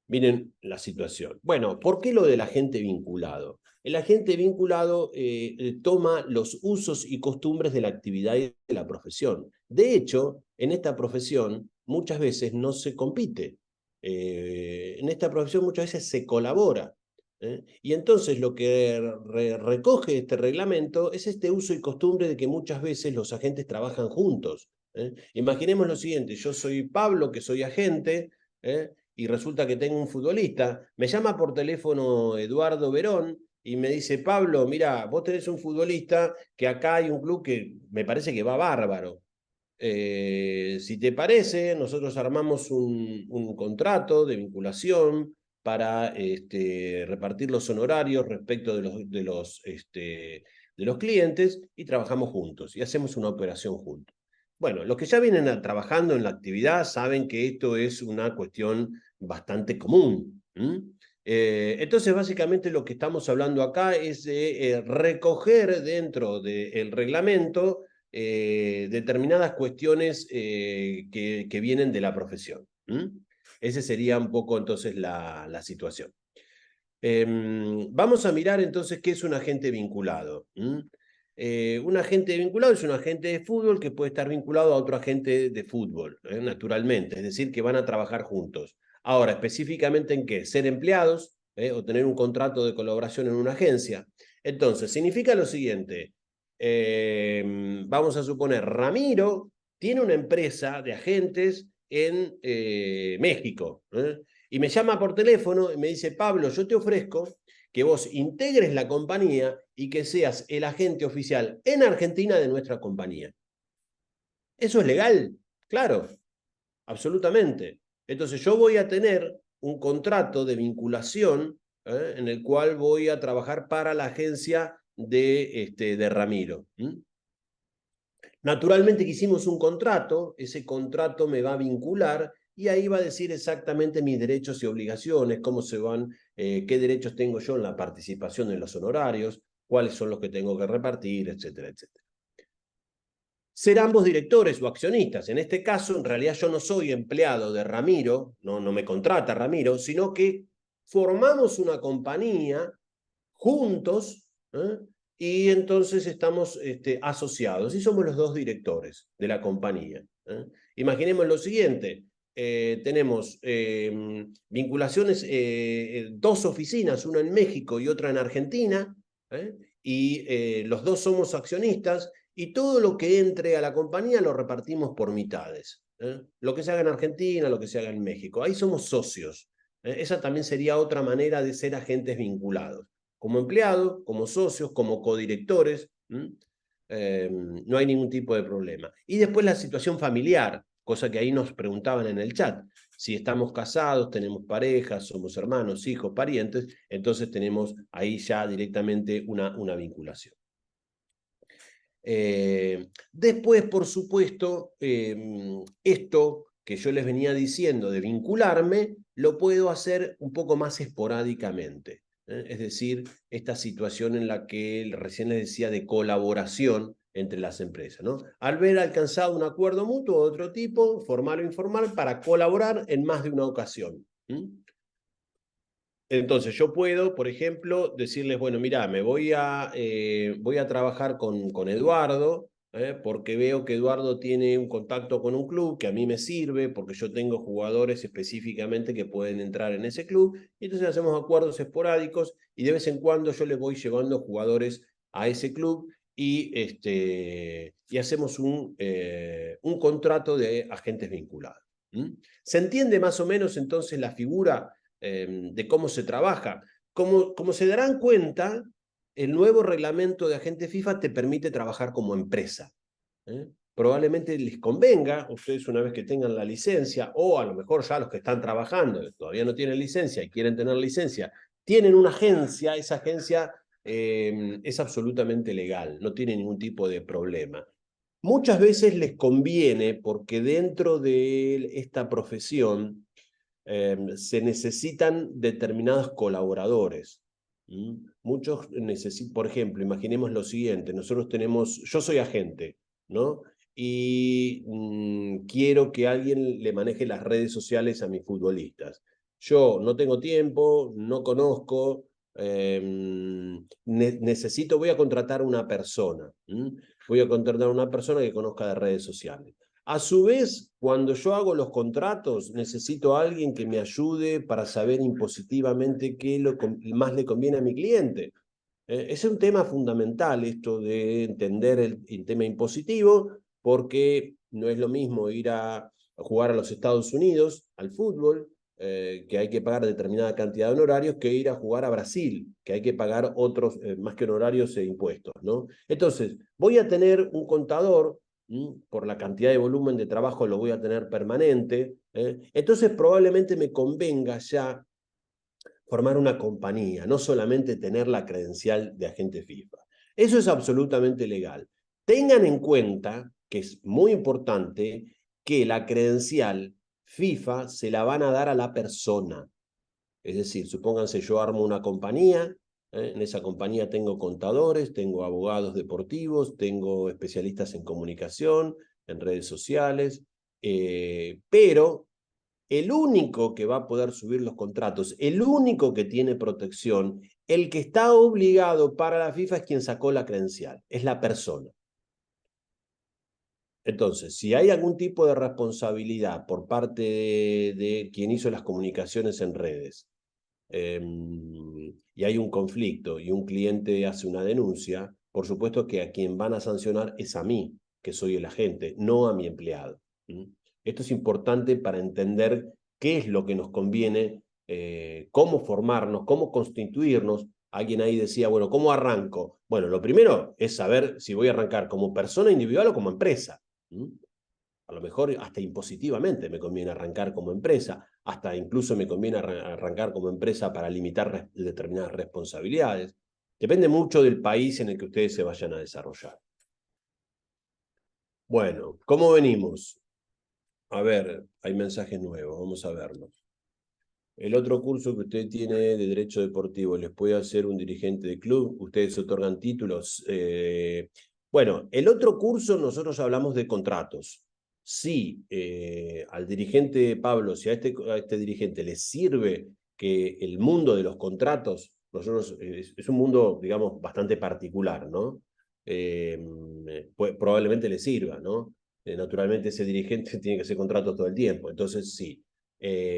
Miren la situación. Bueno, ¿por qué lo del agente vinculado? El agente vinculado toma los usos y costumbres de la actividad y de la profesión. De hecho, en esta profesión muchas veces no se compite. En esta profesión muchas veces se colabora. Y entonces lo que recoge este reglamento es este uso y costumbre de que muchas veces los agentes trabajan juntos. Imaginemos lo siguiente, yo soy Pablo, que soy agente, y resulta que tengo un futbolista. Me llama por teléfono Eduardo Verón y me dice, Pablo, mira, vos tenés un futbolista que acá hay un club que me parece que va bárbaro. Si te parece, nosotros armamos un contrato de vinculación para repartir los honorarios respecto de los clientes y trabajamos juntos y hacemos una operación juntos. Bueno, los que ya vienen trabajando en la actividad saben que esto es una cuestión bastante común. Entonces, básicamente lo que estamos hablando acá es de recoger dentro del reglamento determinadas cuestiones que vienen de la profesión. Esa sería un poco entonces la situación. Vamos a mirar entonces qué es un agente vinculado. Un agente vinculado es un agente de fútbol que puede estar vinculado a otro agente de fútbol, naturalmente, es decir, que van a trabajar juntos. Ahora, específicamente en qué? Ser empleados o tener un contrato de colaboración en una agencia. Entonces, significa lo siguiente. Vamos a suponer, Ramiro tiene una empresa de agentes en México, y me llama por teléfono y me dice, Pablo, yo te ofrezco que vos integres la compañía y que seas el agente oficial en Argentina de nuestra compañía. ¿Eso es legal? Claro, absolutamente. Entonces yo voy a tener un contrato de vinculación en el cual voy a trabajar para la agencia de Ramiro. Naturalmente que hicimos un contrato, ese contrato me va a vincular y ahí va a decir exactamente mis derechos y obligaciones, cómo se van, qué derechos tengo yo en la participación en los honorarios, cuáles son los que tengo que repartir, etcétera, etcétera. Ser ambos directores o accionistas. En este caso, en realidad yo no soy empleado de Ramiro, no me contrata Ramiro, sino que formamos una compañía juntos, y entonces estamos asociados y somos los dos directores de la compañía. Imaginemos lo siguiente, tenemos vinculaciones, dos oficinas, una en México y otra en Argentina, y los dos somos accionistas y todo lo que entre a la compañía lo repartimos por mitades. Lo que se haga en Argentina, lo que se haga en México. Ahí somos socios. Esa también sería otra manera de ser agentes vinculados como empleados, como socios, como codirectores, no hay ningún tipo de problema. Y después la situación familiar, cosa que ahí nos preguntaban en el chat. Si estamos casados, tenemos parejas, somos hermanos, hijos, parientes, entonces tenemos ahí ya directamente una vinculación. Después, por supuesto, esto que yo les venía diciendo de vincularme, lo puedo hacer un poco más esporádicamente. Es decir, esta situación en la que recién les decía de colaboración entre las empresas, ¿no? Al ver alcanzado un acuerdo mutuo de otro tipo, formal o informal, para colaborar en más de una ocasión. Entonces yo puedo, por ejemplo, decirles, bueno, mira, voy a trabajar con Eduardo, porque veo que Eduardo tiene un contacto con un club que a mí me sirve, porque yo tengo jugadores específicamente que pueden entrar en ese club, y entonces hacemos acuerdos esporádicos y de vez en cuando yo les voy llevando jugadores a ese club y hacemos un contrato de agentes vinculados. ¿Se entiende más o menos entonces la figura de cómo se trabaja? Como se darán cuenta, el nuevo reglamento de agente FIFA te permite trabajar como empresa. Probablemente les convenga, ustedes una vez que tengan la licencia, o a lo mejor ya los que están trabajando, todavía no tienen licencia y quieren tener licencia, tienen una agencia, esa agencia es absolutamente legal, no tiene ningún tipo de problema. Muchas veces les conviene porque dentro de esta profesión se necesitan determinados colaboradores. Muchos necesitan, por ejemplo, imaginemos lo siguiente, nosotros tenemos, yo soy agente, ¿no? Y quiero que alguien le maneje las redes sociales a mis futbolistas. Yo no tengo tiempo, no conozco, necesito, voy a contratar a una persona. Voy a contratar a una persona que conozca de redes sociales. A su vez, cuando yo hago los contratos, necesito a alguien que me ayude para saber impositivamente qué más le conviene a mi cliente. Es un tema fundamental esto de entender el tema impositivo, porque no es lo mismo ir a jugar a los Estados Unidos, al fútbol, que hay que pagar determinada cantidad de honorarios, que ir a jugar a Brasil, que hay que pagar otros, más que honorarios e impuestos, ¿no? Entonces, voy a tener un contador, por la cantidad de volumen de trabajo lo voy a tener permanente, entonces probablemente me convenga ya formar una compañía, no solamente tener la credencial de agente FIFA. Eso es absolutamente legal. Tengan en cuenta que es muy importante que la credencial FIFA se la van a dar a la persona. Es decir, supónganse yo armo una compañía, en esa compañía tengo contadores, tengo abogados deportivos, tengo especialistas en comunicación, en redes sociales, pero el único que va a poder subir los contratos, el único que tiene protección, el que está obligado para la FIFA es quien sacó la credencial, es la persona. Entonces, si hay algún tipo de responsabilidad por parte de quien hizo las comunicaciones en redes, y hay un conflicto y un cliente hace una denuncia, por supuesto que a quien van a sancionar es a mí, que soy el agente, no a mi empleado. Esto es importante para entender qué es lo que nos conviene, cómo formarnos, cómo constituirnos. Alguien ahí decía, bueno, ¿cómo arranco? Bueno, lo primero es saber si voy a arrancar como persona individual o como empresa. A lo mejor hasta impositivamente me conviene arrancar como empresa, hasta incluso me conviene arrancar como empresa para limitar determinadas responsabilidades. Depende mucho del país en el que ustedes se vayan a desarrollar. Bueno, ¿cómo venimos? A ver, hay mensajes nuevos, vamos a verlos. El otro curso que usted tiene de Derecho Deportivo, ¿les puede hacer un dirigente de club? ¿Ustedes otorgan títulos? Bueno, el otro curso nosotros hablamos de contratos. Si al dirigente Pablo, si a este dirigente le sirve que el mundo de los contratos, nosotros, es un mundo, digamos, bastante particular, ¿no? Probablemente le sirva, ¿no? Naturalmente ese dirigente tiene que hacer contratos todo el tiempo, entonces sí.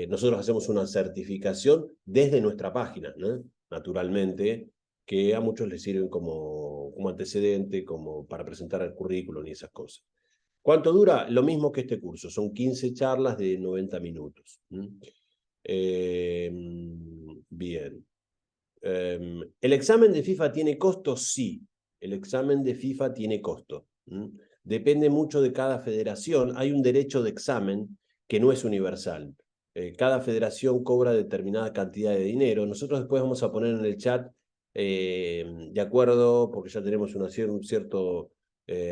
Nosotros hacemos una certificación desde nuestra página, ¿no? Naturalmente, que a muchos les sirven como antecedente, como para presentar el currículum y esas cosas. ¿Cuánto dura? Lo mismo que este curso, son 15 charlas de 90 minutos. Bien. ¿El examen de FIFA tiene costo? Sí, el examen de FIFA tiene costo. Depende mucho de cada federación. Hay un derecho de examen que no es universal. Cada federación cobra determinada cantidad de dinero. Nosotros después vamos a poner en el chat, de acuerdo, porque ya tenemos un cierto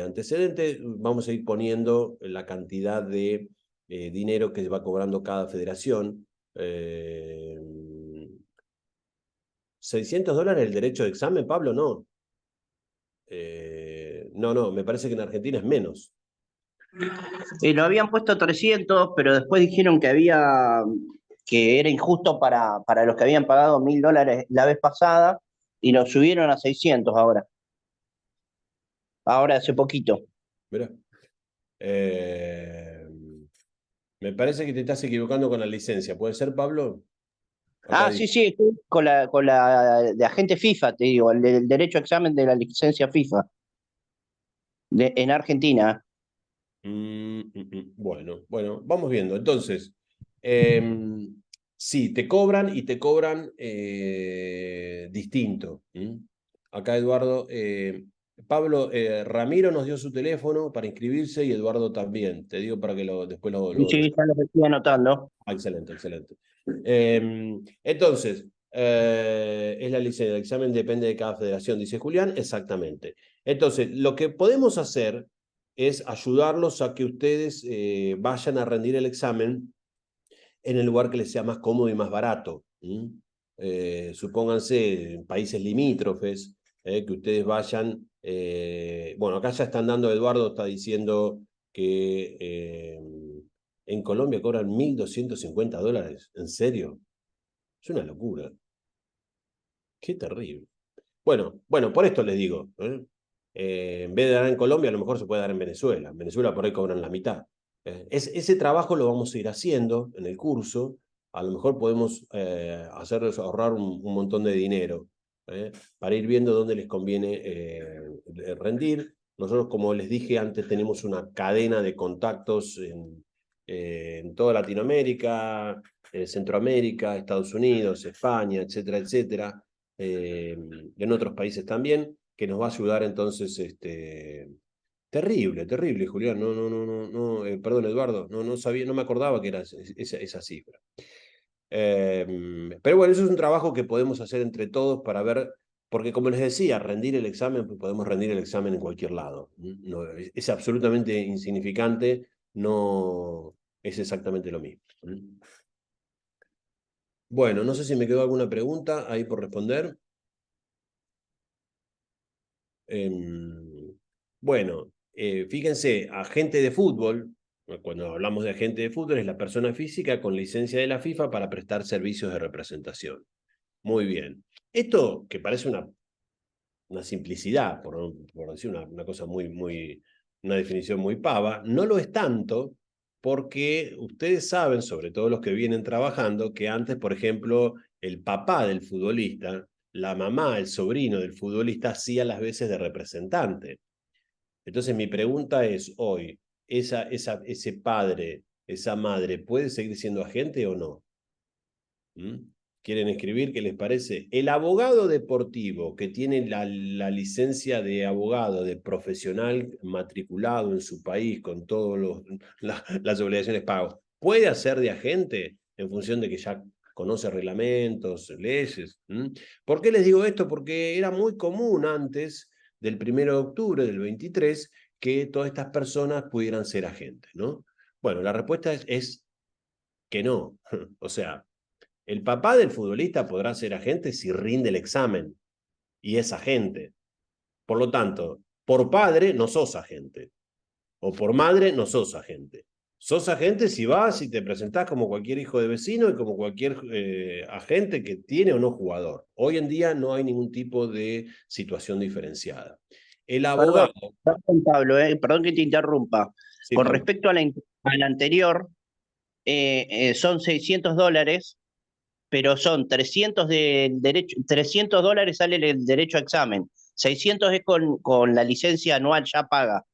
antecedente, vamos a ir poniendo la cantidad de dinero que va cobrando cada federación. $600 el derecho de examen, Pablo, no. No, me parece que en Argentina es menos. Lo habían puesto 300, pero después dijeron que era injusto para los que habían pagado $1.000 la vez pasada y lo subieron a 600 ahora hace poquito. Mirá. Me parece que te estás equivocando con la licencia. ¿Puede ser, Pablo? Acá Ah, sí, sí, con la de agente FIFA, te digo, el derecho a examen de la licencia FIFA en Argentina. Bueno, vamos viendo. Entonces, sí, te cobran y te cobran distinto. Acá Eduardo, Pablo, Ramiro nos dio su teléfono para inscribirse y Eduardo también. Te digo para que después Sí, sí, ya lo estoy anotando. Excelente, excelente. Entonces, es la licencia. El examen depende de cada federación, dice Julián. Exactamente. Entonces, lo que podemos hacer es ayudarlos a que ustedes vayan a rendir el examen en el lugar que les sea más cómodo y más barato. Supónganse en países limítrofes, que ustedes vayan. Bueno, acá ya están dando, Eduardo está diciendo que en Colombia cobran $1.250. ¿En serio? Es una locura. Qué terrible. Bueno, por esto les digo. En vez de dar en Colombia, a lo mejor se puede dar en Venezuela. En Venezuela por ahí cobran la mitad. Ese trabajo lo vamos a ir haciendo en el curso. A lo mejor podemos hacerles ahorrar un montón de dinero, para ir viendo dónde les conviene rendir. Nosotros, como les dije antes, tenemos una cadena de contactos en toda Latinoamérica, Centroamérica, Estados Unidos, España, etcétera, etcétera, en otros países también, que nos va a ayudar entonces, terrible, terrible, Julián, perdón, Eduardo, no sabía, no me acordaba que era esa cifra. Pero bueno, eso es un trabajo que podemos hacer entre todos para ver, porque como les decía, rendir el examen, pues podemos rendir el examen en cualquier lado. No, es absolutamente insignificante, no es exactamente lo mismo. Bueno, no sé si me quedó alguna pregunta ahí por responder. Bueno, fíjense, agente de fútbol, cuando hablamos de agente de fútbol, es la persona física con licencia de la FIFA para prestar servicios de representación. Muy bien. Esto, que parece una simplicidad, por decir una cosa una definición muy pava, no lo es tanto porque ustedes saben, sobre todo los que vienen trabajando, que antes, por ejemplo, el papá del futbolista, la mamá, el sobrino del futbolista hacía las veces de representante. Entonces mi pregunta es hoy, ese padre, esa madre, ¿puede seguir siendo agente o no? ¿Mm? ¿Quieren escribir? ¿Qué les parece? El abogado deportivo que tiene la licencia de abogado, de profesional matriculado en su país con todas las obligaciones pagos, ¿puede hacer de agente en función de que ya conoce reglamentos, leyes? ¿Por qué les digo esto? Porque era muy común antes del 1 de octubre del 23 que todas estas personas pudieran ser agentes, ¿no? Bueno, la respuesta es que no. O sea, el papá del futbolista podrá ser agente si rinde el examen y es agente. Por lo tanto, por padre no sos agente. O por madre no sos agente. Sos agente si vas y te presentás como cualquier hijo de vecino y como cualquier agente que tiene o no jugador. Hoy en día no hay ningún tipo de situación diferenciada. El Perdón, abogado. perdón, Pablo, perdón que te interrumpa. Sí, Con Pablo. respecto a la anterior, son $600, pero son 300 del derecho, $300 sale el derecho a examen, 600 es con la licencia anual ya paga.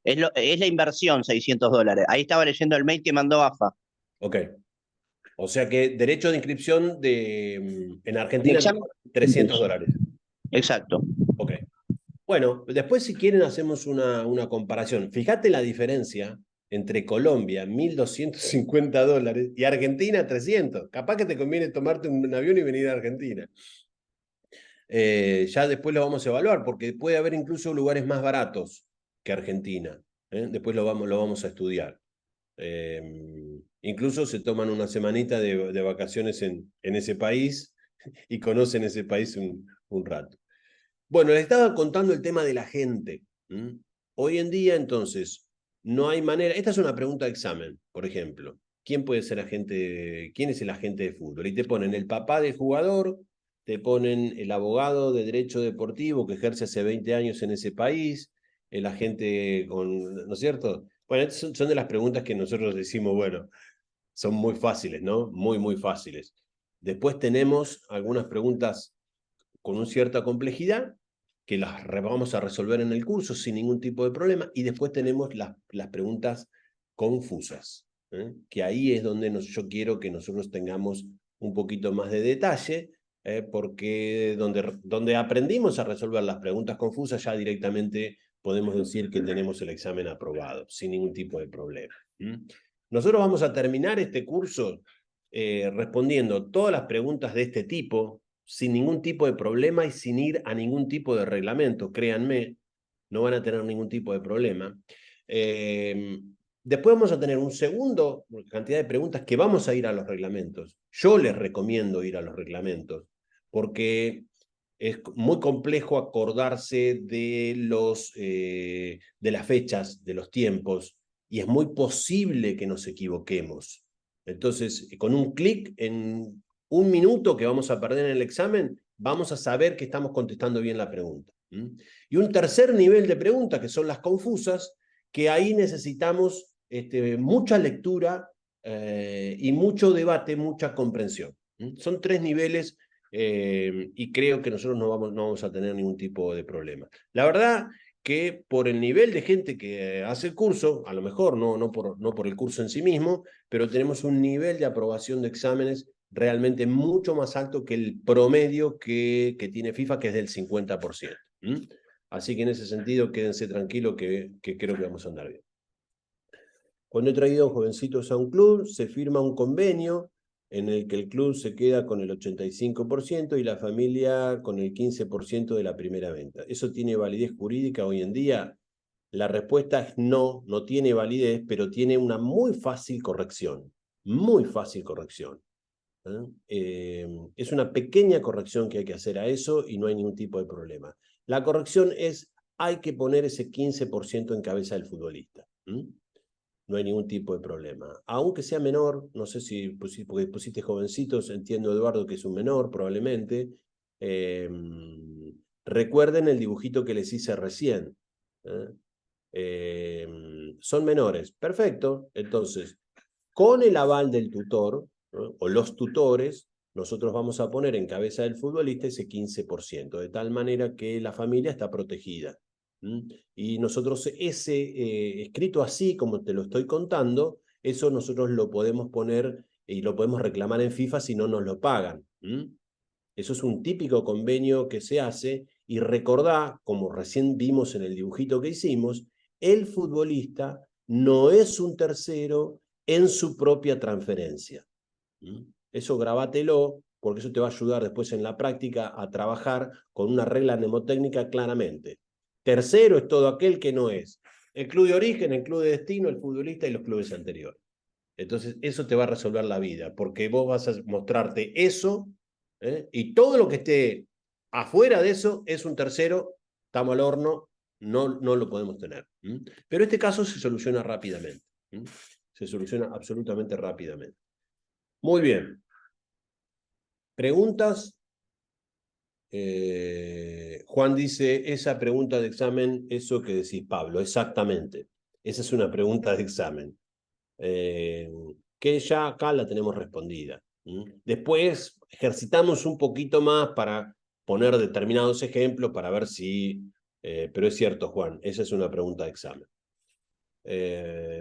Es la inversión, $600. Ahí estaba leyendo el mail que mandó AFA. Ok. O sea que derecho de inscripción en El Argentina examen, $300. exacto. Ok. Bueno, después si quieren hacemos una comparación. Fíjate la diferencia entre Colombia, $1.250, y Argentina, 300. Capaz que te conviene tomarte un avión y venir a Argentina. Ya después lo vamos a evaluar, porque puede haber incluso lugares más baratos que Argentina. Después lo vamos a estudiar. Incluso se toman una semanita de vacaciones en ese país y conocen ese país un rato. Bueno, les estaba contando el tema de la gente. Hoy en día, entonces, no hay manera. Esta es una pregunta de examen, por ejemplo. ¿Quién puede ser agente? ¿Quién es el agente de fútbol? Y te ponen el papá del jugador, te ponen el abogado de derecho deportivo que ejerce hace 20 años en ese país, el agente ¿no es cierto? Bueno, son de las preguntas que nosotros decimos, bueno, son muy fáciles, ¿no? Muy, muy fáciles. Después tenemos algunas preguntas con una cierta complejidad, que las vamos a resolver en el curso sin ningún tipo de problema, y después tenemos las preguntas confusas, que ahí es donde yo quiero que nosotros tengamos un poquito más de detalle, porque donde aprendimos a resolver las preguntas confusas ya directamente podemos decir que tenemos el examen aprobado, sin ningún tipo de problema. Nosotros vamos a terminar este curso respondiendo todas las preguntas de este tipo, sin ningún tipo de problema y sin ir a ningún tipo de reglamento, créanme, no van a tener ningún tipo de problema. Después vamos a tener un segundo cantidad de preguntas que vamos a ir a los reglamentos. Yo les recomiendo ir a los reglamentos, porque es muy complejo acordarse de las fechas, de los tiempos, y es muy posible que nos equivoquemos. Entonces, con un clic en un minuto que vamos a perder en el examen, vamos a saber que estamos contestando bien la pregunta. Y un tercer nivel de preguntas, que son las confusas, que ahí necesitamos mucha lectura y mucho debate, mucha comprensión. Son tres niveles y creo que nosotros no vamos a tener ningún tipo de problema. La verdad que por el nivel de gente que hace el curso, a lo mejor no por el curso en sí mismo, pero tenemos un nivel de aprobación de exámenes realmente mucho más alto que el promedio que tiene FIFA, que es del 50%. Así que en ese sentido, quédense tranquilos que creo que vamos a andar bien. Cuando he traído jovencitos a un club, se firma un convenio en el que el club se queda con el 85% y la familia con el 15% de la primera venta. ¿Eso tiene validez jurídica hoy en día? La respuesta es no, no tiene validez, pero tiene una muy fácil corrección. Muy fácil corrección. Es una pequeña corrección que hay que hacer a eso y no hay ningún tipo de problema. La corrección es, hay que poner ese 15% en cabeza del futbolista. No hay ningún tipo de problema. Aunque sea menor, no sé si porque pusiste jovencitos, entiendo Eduardo que es un menor probablemente. Eh, Recuerden el dibujito que les hice recién. Son menores, perfecto. Entonces, con el aval del tutor, ¿no? O los tutores, nosotros vamos a poner en cabeza del futbolista ese 15%, de tal manera que la familia está protegida. Y nosotros ese escrito así, como te lo estoy contando, eso nosotros lo podemos poner y lo podemos reclamar en FIFA si no nos lo pagan. Eso es un típico convenio que se hace, y recordá, como recién vimos en el dibujito que hicimos, el futbolista no es un tercero en su propia transferencia. Eso grabátelo, porque eso te va a ayudar después en la práctica a trabajar con una regla mnemotécnica claramente. Tercero es todo aquel que no es el club de origen, el club de destino, el futbolista y los clubes anteriores. Entonces, eso te va a resolver la vida, porque vos vas a mostrarte eso, y todo lo que esté afuera de eso es un tercero, estamos al horno, no lo podemos tener. Pero este caso se soluciona rápidamente. Se soluciona absolutamente rápidamente. Muy bien. ¿Preguntas? Juan dice, esa pregunta de examen, eso que decís, Pablo, exactamente. Esa es una pregunta de examen. Que ya acá la tenemos respondida. Después ejercitamos un poquito más para poner determinados ejemplos para ver si... pero es cierto, Juan, esa es una pregunta de examen.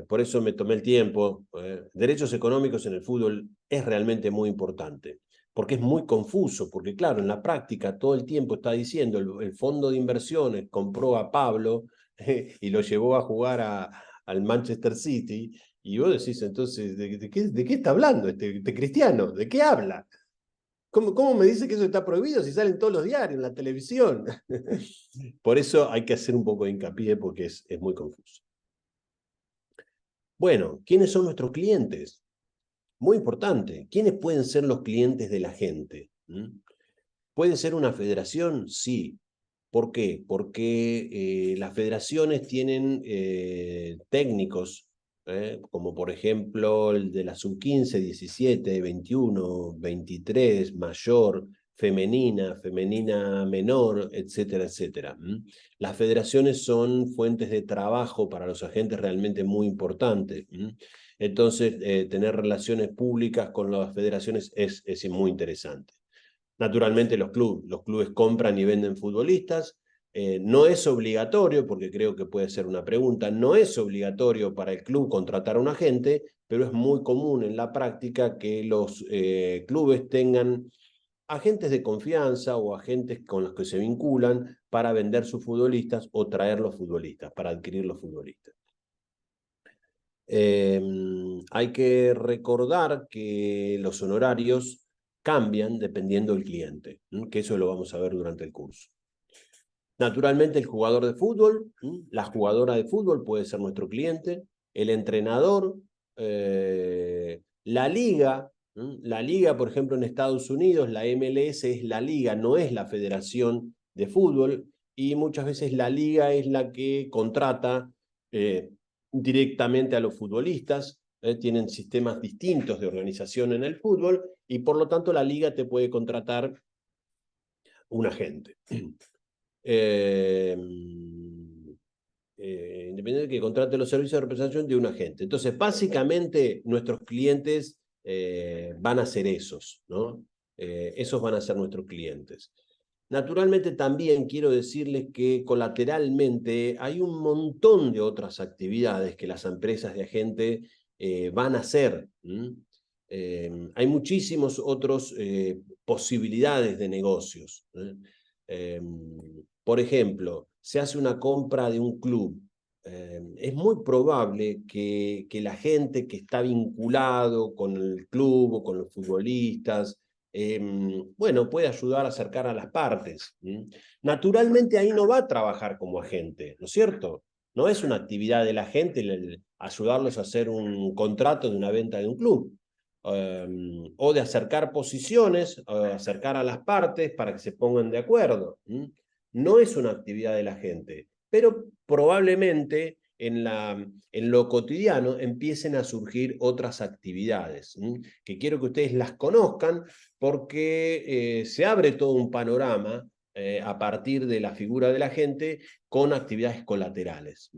Por eso me tomé el tiempo. Derechos económicos en el fútbol es realmente muy importante, porque es muy confuso, porque claro, en la práctica todo el tiempo está diciendo el fondo de inversiones compró a Pablo y lo llevó a jugar al Manchester City, y vos decís entonces, ¿de qué está hablando este cristiano? ¿De qué habla? ¿Cómo me dice que eso está prohibido si salen todos los diarios, en la televisión? Por eso hay que hacer un poco de hincapié, porque es muy confuso. Bueno, ¿quiénes son nuestros clientes? Muy importante. ¿Quiénes pueden ser los clientes de la gente? ¿Puede ser una federación? Sí. ¿Por qué? Porque las federaciones tienen técnicos, como por ejemplo el de la sub-15, 17, 21, 23, mayor, femenina menor, etcétera, etcétera. Las federaciones son fuentes de trabajo para los agentes realmente muy importantes. Entonces, tener relaciones públicas con las federaciones es muy interesante. Naturalmente los clubes compran y venden futbolistas. No es obligatorio, porque creo que puede ser una pregunta, no es obligatorio para el club contratar a un agente, pero es muy común en la práctica que los clubes tengan agentes de confianza o agentes con los que se vinculan para vender sus futbolistas o traer los futbolistas, para adquirir los futbolistas. Hay que recordar que los honorarios cambian dependiendo del cliente, que eso lo vamos a ver durante el curso. Naturalmente el jugador de fútbol, la jugadora de fútbol puede ser nuestro cliente, el entrenador, la liga. La liga, por ejemplo, en Estados Unidos, la MLS es la liga, no es la federación de fútbol, y muchas veces la liga es la que contrata directamente a los futbolistas. Tienen sistemas distintos de organización en el fútbol, y por lo tanto la liga te puede contratar un agente. Independiente de que contrate los servicios de representación de un agente. Entonces, básicamente, nuestros clientes van a ser esos, ¿no? Esos van a ser nuestros clientes. Naturalmente, también quiero decirles que colateralmente hay un montón de otras actividades que las empresas de agente van a hacer. Hay muchísimas otras posibilidades de negocios. Por ejemplo, se hace una compra de un club. Es muy probable que la gente que está vinculado con el club o con los futbolistas, bueno, puede ayudar a acercar a las partes. Naturalmente ahí no va a trabajar como agente, ¿no es cierto? No es una actividad de la gente ayudarlos a hacer un contrato de una venta de un club. O de acercar posiciones, acercar a las partes para que se pongan de acuerdo. No es una actividad de la gente, pero probablemente en lo cotidiano empiecen a surgir otras actividades, que quiero que ustedes las conozcan, porque se abre todo un panorama a partir de la figura de la gente con actividades colaterales.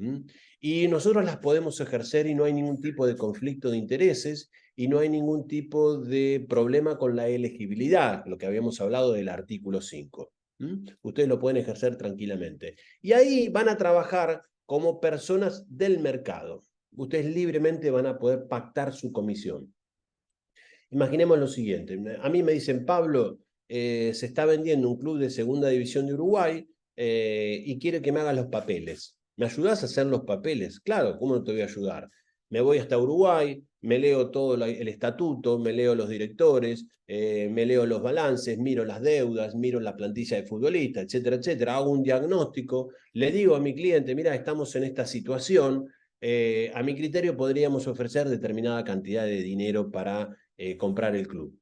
Y nosotros las podemos ejercer y no hay ningún tipo de conflicto de intereses y no hay ningún tipo de problema con la elegibilidad, lo que habíamos hablado del artículo 5. Ustedes lo pueden ejercer tranquilamente. Y ahí van a trabajar como personas del mercado. Ustedes libremente van a poder pactar su comisión. Imaginemos lo siguiente. A mí me dicen, Pablo, se está vendiendo un club de segunda división de Uruguay y quiere que me hagas los papeles. ¿Me ayudás a hacer los papeles? Claro, ¿cómo no te voy a ayudar? Me voy hasta Uruguay, me leo todo el estatuto, me leo los directores, me leo los balances, miro las deudas, miro la plantilla de futbolistas, etcétera, etcétera. Hago un diagnóstico, le digo a mi cliente, mira, estamos en esta situación, a mi criterio podríamos ofrecer determinada cantidad de dinero para comprar el club.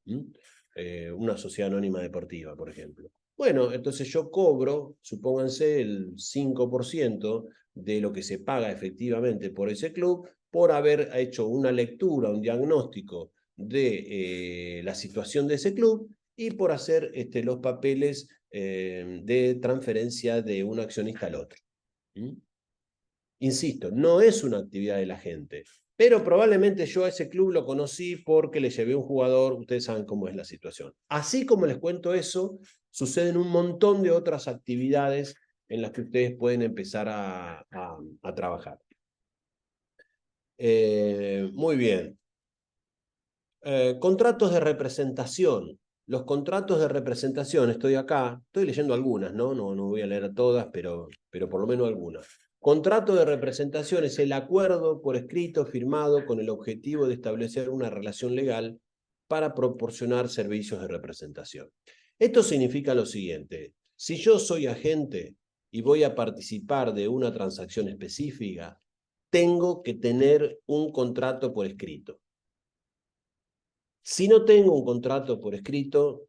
Una sociedad anónima deportiva, por ejemplo. Bueno, entonces yo cobro, supónganse, el 5% de lo que se paga efectivamente por ese club por haber hecho una lectura, un diagnóstico de la situación de ese club y por hacer los papeles de transferencia de un accionista al otro. Insisto, no es una actividad de la gente, pero probablemente yo a ese club lo conocí porque le llevé un jugador, ustedes saben cómo es la situación. Así como les cuento eso, suceden un montón de otras actividades en las que ustedes pueden empezar a trabajar. Muy bien. Contratos de representación. Los contratos de representación, estoy acá, estoy leyendo algunas, ¿no? No voy a leer todas, pero por lo menos algunas. Contrato de representación es el acuerdo por escrito firmado con el objetivo de establecer una relación legal para proporcionar servicios de representación. Esto significa lo siguiente: si yo soy agente y voy a participar de una transacción específica, tengo que tener un contrato por escrito. Si no tengo un contrato por escrito,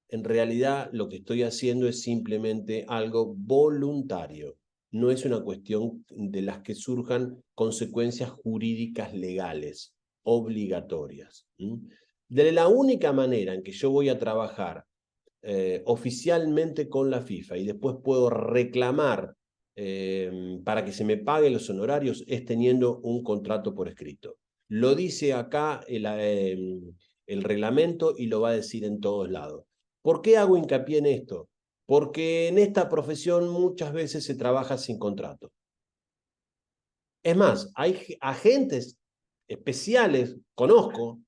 en realidad lo que estoy haciendo es simplemente algo voluntario. No es una cuestión de las que surjan consecuencias jurídicas legales, obligatorias. De la única manera en que yo voy a trabajar oficialmente con la FIFA y después puedo reclamar para que se me paguen los honorarios es teniendo un contrato por escrito. Lo dice acá el reglamento y lo va a decir en todos lados. ¿Por qué hago hincapié en esto? Porque en esta profesión muchas veces se trabaja sin contrato. Es más, hay agentes especiales, conozco,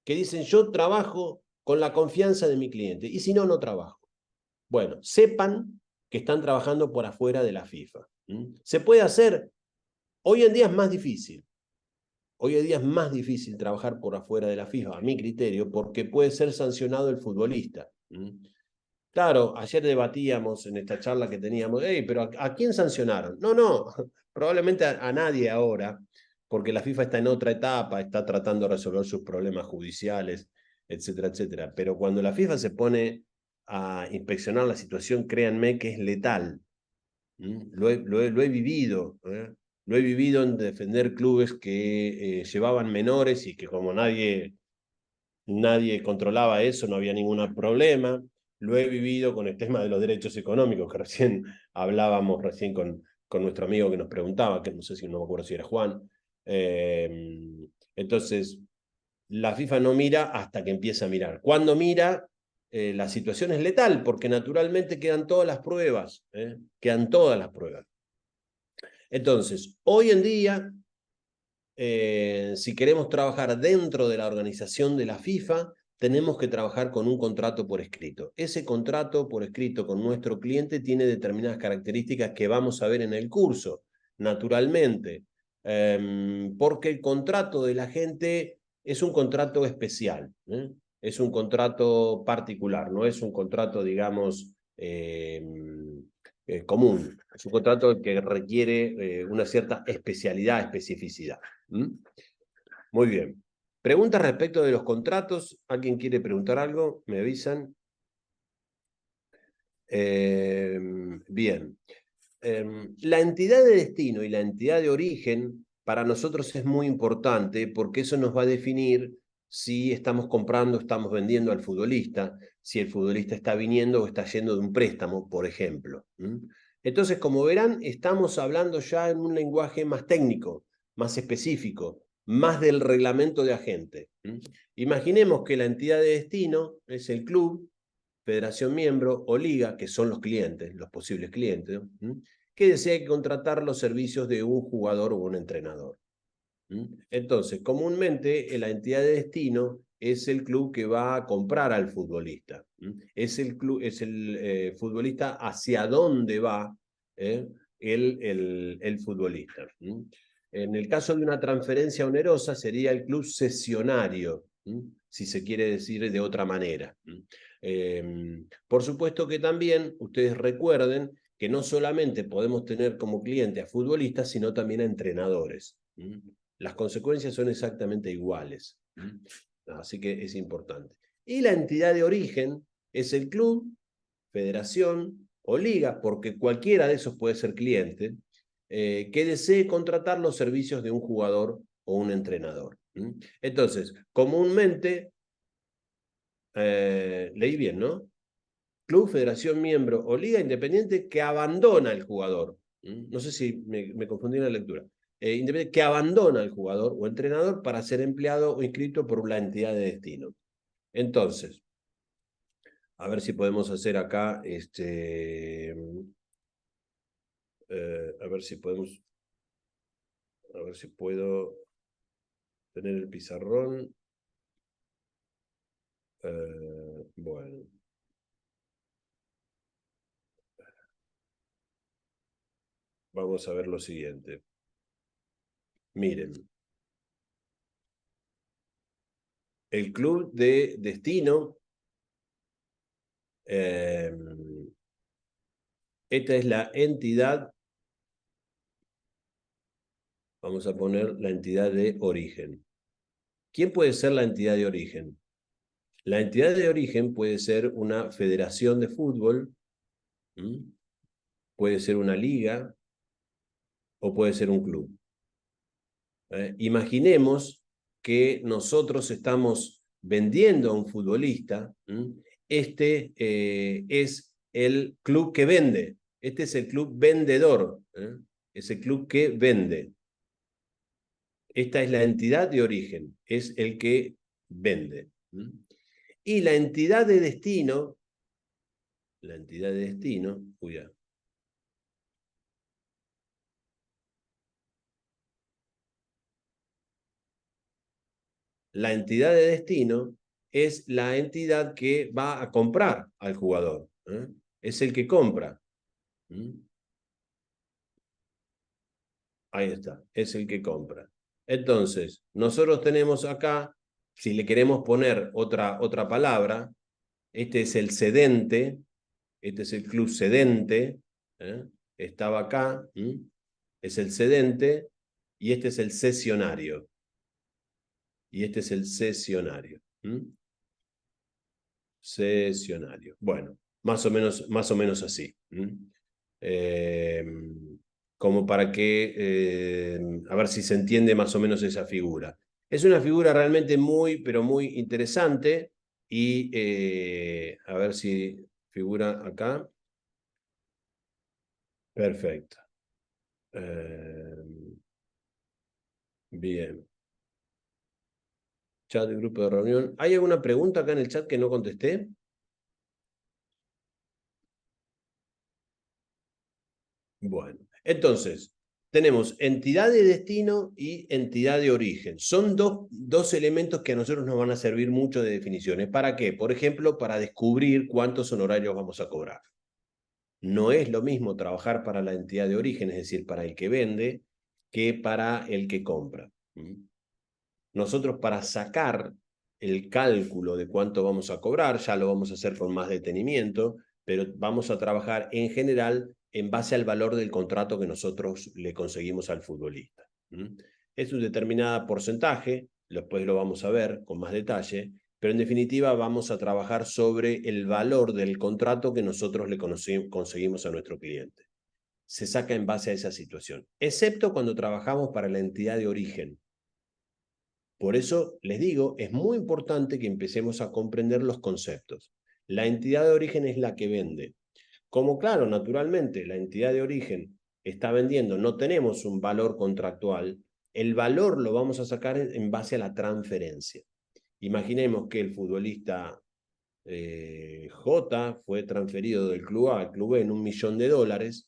que dicen yo trabajo con la confianza de mi cliente y si no, no trabajo. Bueno, sepan que están trabajando por afuera de la FIFA. ¿Se puede hacer? Hoy en día es más difícil. Hoy en día es más difícil trabajar por afuera de la FIFA, a mi criterio, porque puede ser sancionado el futbolista. Claro, ayer debatíamos en esta charla que teníamos, hey, pero ¿a quién sancionaron? No, probablemente a nadie ahora, porque la FIFA está en otra etapa, está tratando de resolver sus problemas judiciales, etcétera, etcétera. Pero cuando la FIFA se pone a inspeccionar la situación, créanme que es letal. Lo he vivido, lo he vivido en defender clubes que llevaban menores y que como nadie controlaba eso, no había ningún problema. Lo he vivido con el tema de los derechos económicos, que recién hablábamos con nuestro amigo que nos preguntaba, que no sé si no me acuerdo si era Juan. Entonces, la FIFA no mira hasta que empieza a mirar. Cuando mira, la situación es letal, porque naturalmente quedan todas las pruebas, quedan todas las pruebas. Entonces, hoy en día, si queremos trabajar dentro de la organización de la FIFA, tenemos que trabajar con un contrato por escrito. Ese contrato por escrito con nuestro cliente tiene determinadas características que vamos a ver en el curso, naturalmente, porque el contrato de la gente es un contrato especial, es un contrato particular, no es un contrato, digamos, común. Es un contrato que requiere una cierta especialidad, especificidad. Muy bien. Preguntas respecto de los contratos. ¿Alguien quiere preguntar algo? Me avisan. Bien. La entidad de destino y la entidad de origen para nosotros es muy importante porque eso nos va a definir si estamos comprando, estamos vendiendo al futbolista, si el futbolista está viniendo o está yendo de un préstamo, por ejemplo. Entonces, como verán, estamos hablando ya en un lenguaje más técnico, más específico, más del reglamento de agente. Imaginemos que la entidad de destino es el club, federación miembro o liga, que son los clientes, los posibles clientes, que desea contratar los servicios de un jugador o un entrenador. Entonces, comúnmente la entidad de destino es el club que va a comprar al futbolista. Es el futbolista hacia dónde va el futbolista. En el caso de una transferencia onerosa sería el club cesionario, si se quiere decir de otra manera. Por supuesto que también ustedes recuerden que no solamente podemos tener como cliente a futbolistas, sino también a entrenadores. Las consecuencias son exactamente iguales. Así que es importante. Y la entidad de origen es el club, federación o liga, porque cualquiera de esos puede ser cliente, que desee contratar los servicios de un jugador o un entrenador. Entonces, comúnmente, leí bien, ¿no? Club, federación, miembro o liga independiente que abandona el jugador. No sé si me confundí en la lectura. Independiente que abandona al jugador o entrenador para ser empleado o inscrito por la entidad de destino. Entonces, a ver si podemos hacer acá, a ver si podemos, a ver si puedo tener el pizarrón. Bueno. Vamos a ver lo siguiente. Miren. El club de destino, esta es la entidad, vamos a poner la entidad de origen. ¿Quién puede ser la entidad de origen? La entidad de origen puede ser una federación de fútbol, puede ser una liga o puede ser un club. Imaginemos que nosotros estamos vendiendo a un futbolista. Este es el club que vende. Este es el club vendedor. Es el club que vende. Esta es la entidad de origen. Es el que vende. Y la entidad de destino, la entidad de destino es la entidad que va a comprar al jugador. Es el que compra. Ahí está, es el que compra. Entonces, nosotros tenemos acá, si le queremos poner otra palabra, este es el cedente, este es el club cedente, estaba acá, es el cedente, y este es el cesionario. Y este es el cesionario. Cesionario. Bueno, más o menos así. Como para que, a ver si se entiende más o menos esa figura. Es una figura realmente muy, pero muy interesante y a ver si figura acá. Perfecto. Bien. Chat de grupo de reunión. ¿Hay alguna pregunta acá en el chat que no contesté? Bueno, entonces, tenemos entidad de destino y entidad de origen. Son dos elementos que a nosotros nos van a servir mucho de definiciones. ¿Para qué? Por ejemplo, para descubrir cuántos honorarios vamos a cobrar. No es lo mismo trabajar para la entidad de origen, es decir, para el que vende, que para el que compra. Nosotros para sacar el cálculo de cuánto vamos a cobrar, ya lo vamos a hacer con más detenimiento, pero vamos a trabajar en general en base al valor del contrato que nosotros le conseguimos al futbolista. Es un determinado porcentaje, después lo vamos a ver con más detalle, pero en definitiva vamos a trabajar sobre el valor del contrato que nosotros le conseguimos a nuestro cliente. Se saca en base a esa situación, excepto cuando trabajamos para la entidad de origen. Por eso les digo, es muy importante que empecemos a comprender los conceptos. La entidad de origen es la que vende. Como claro, naturalmente, la entidad de origen está vendiendo, no tenemos un valor contractual, el valor lo vamos a sacar en base a la transferencia. Imaginemos que el futbolista J fue transferido del club A al club B en $1.000.000,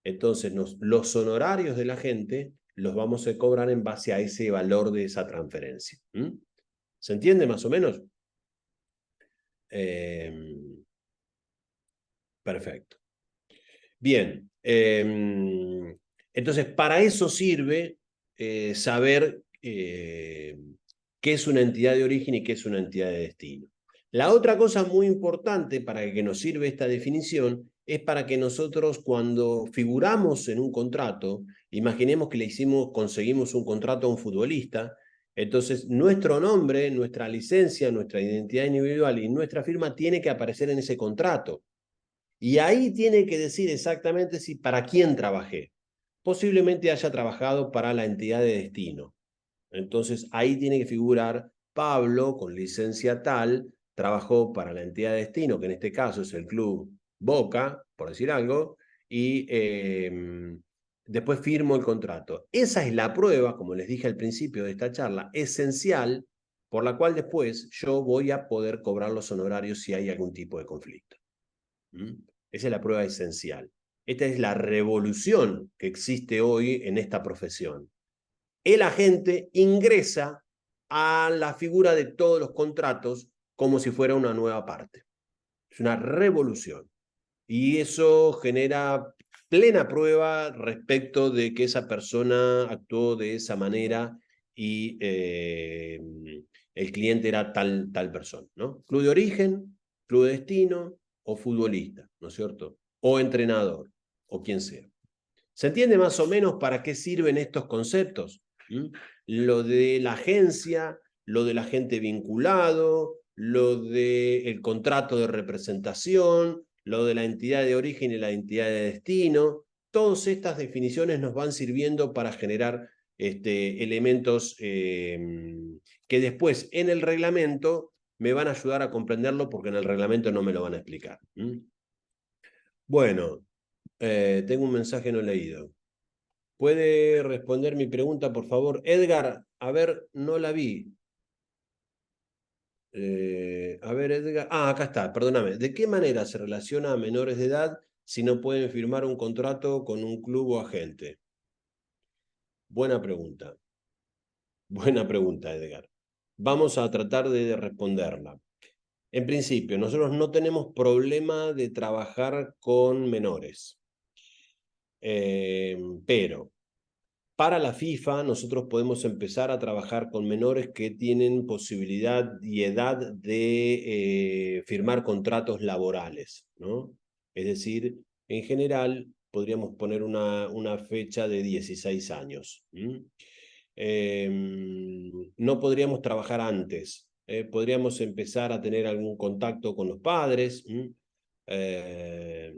entonces los honorarios de la gente los vamos a cobrar en base a ese valor de esa transferencia. ¿Se entiende más o menos? Perfecto. Bien. Entonces, para eso sirve saber qué es una entidad de origen y qué es una entidad de destino. La otra cosa muy importante para que nos sirve esta definición es para que nosotros cuando figuramos en un contrato, imaginemos que conseguimos un contrato a un futbolista, entonces nuestro nombre, nuestra licencia, nuestra identidad individual y nuestra firma tiene que aparecer en ese contrato. Y ahí tiene que decir exactamente si para quién trabajé. Posiblemente haya trabajado para la entidad de destino. Entonces ahí tiene que figurar Pablo con licencia tal, trabajó para la entidad de destino, que en este caso es el club Boca, por decir algo, y después firmo el contrato. Esa es la prueba, como les dije al principio de esta charla, esencial por la cual después yo voy a poder cobrar los honorarios si hay algún tipo de conflicto. ¿Mm? Esa es la prueba esencial. Esta es la revolución que existe hoy en esta profesión. El agente ingresa a la figura de todos los contratos como si fuera una nueva parte. Es una revolución. Y eso genera plena prueba respecto de que esa persona actuó de esa manera y el cliente era tal persona, ¿no? Club de origen, club de destino o futbolista, ¿no es cierto? O entrenador, o quien sea. ¿Se entiende más o menos para qué sirven estos conceptos? ¿Mm? Lo de la agencia, lo del agente vinculado, lo del contrato de representación, lo de la entidad de origen y la entidad de destino. Todas estas definiciones nos van sirviendo para generar elementos que después en el reglamento me van a ayudar a comprenderlo porque en el reglamento no me lo van a explicar. Bueno, tengo un mensaje no leído. ¿Puede responder mi pregunta, por favor? Edgar, a ver, no la vi. A ver, Edgar. Ah, acá está, perdóname. ¿De qué manera se relaciona a menores de edad si no pueden firmar un contrato con un club o agente? Buena pregunta. Buena pregunta, Edgar. Vamos a tratar de responderla. En principio, nosotros no tenemos problema de trabajar con menores. Pero para la FIFA, nosotros podemos empezar a trabajar con menores que tienen posibilidad y edad de firmar contratos laborales, ¿no? Es decir, en general, podríamos poner una fecha de 16 años. No podríamos trabajar antes. Podríamos empezar a tener algún contacto con los padres.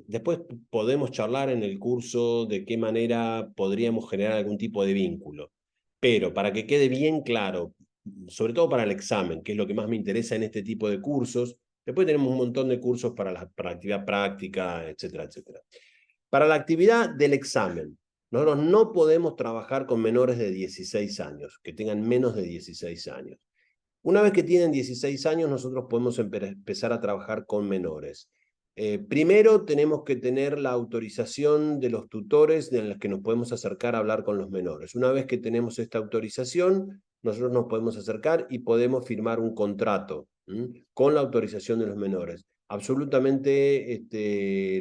Después podemos charlar en el curso de qué manera podríamos generar algún tipo de vínculo. Pero para que quede bien claro, sobre todo para el examen, que es lo que más me interesa en este tipo de cursos, después tenemos un montón de cursos para la actividad práctica, etcétera, etcétera. Para la actividad del examen, nosotros no podemos trabajar con menores de 16 años, que tengan menos de 16 años. Una vez que tienen 16 años, nosotros podemos empezar a trabajar con menores. Primero tenemos que tener la autorización de los tutores de los que nos podemos acercar a hablar con los menores. Una vez que tenemos esta autorización, nosotros nos podemos acercar y podemos firmar un contrato con la autorización de los menores. Absolutamente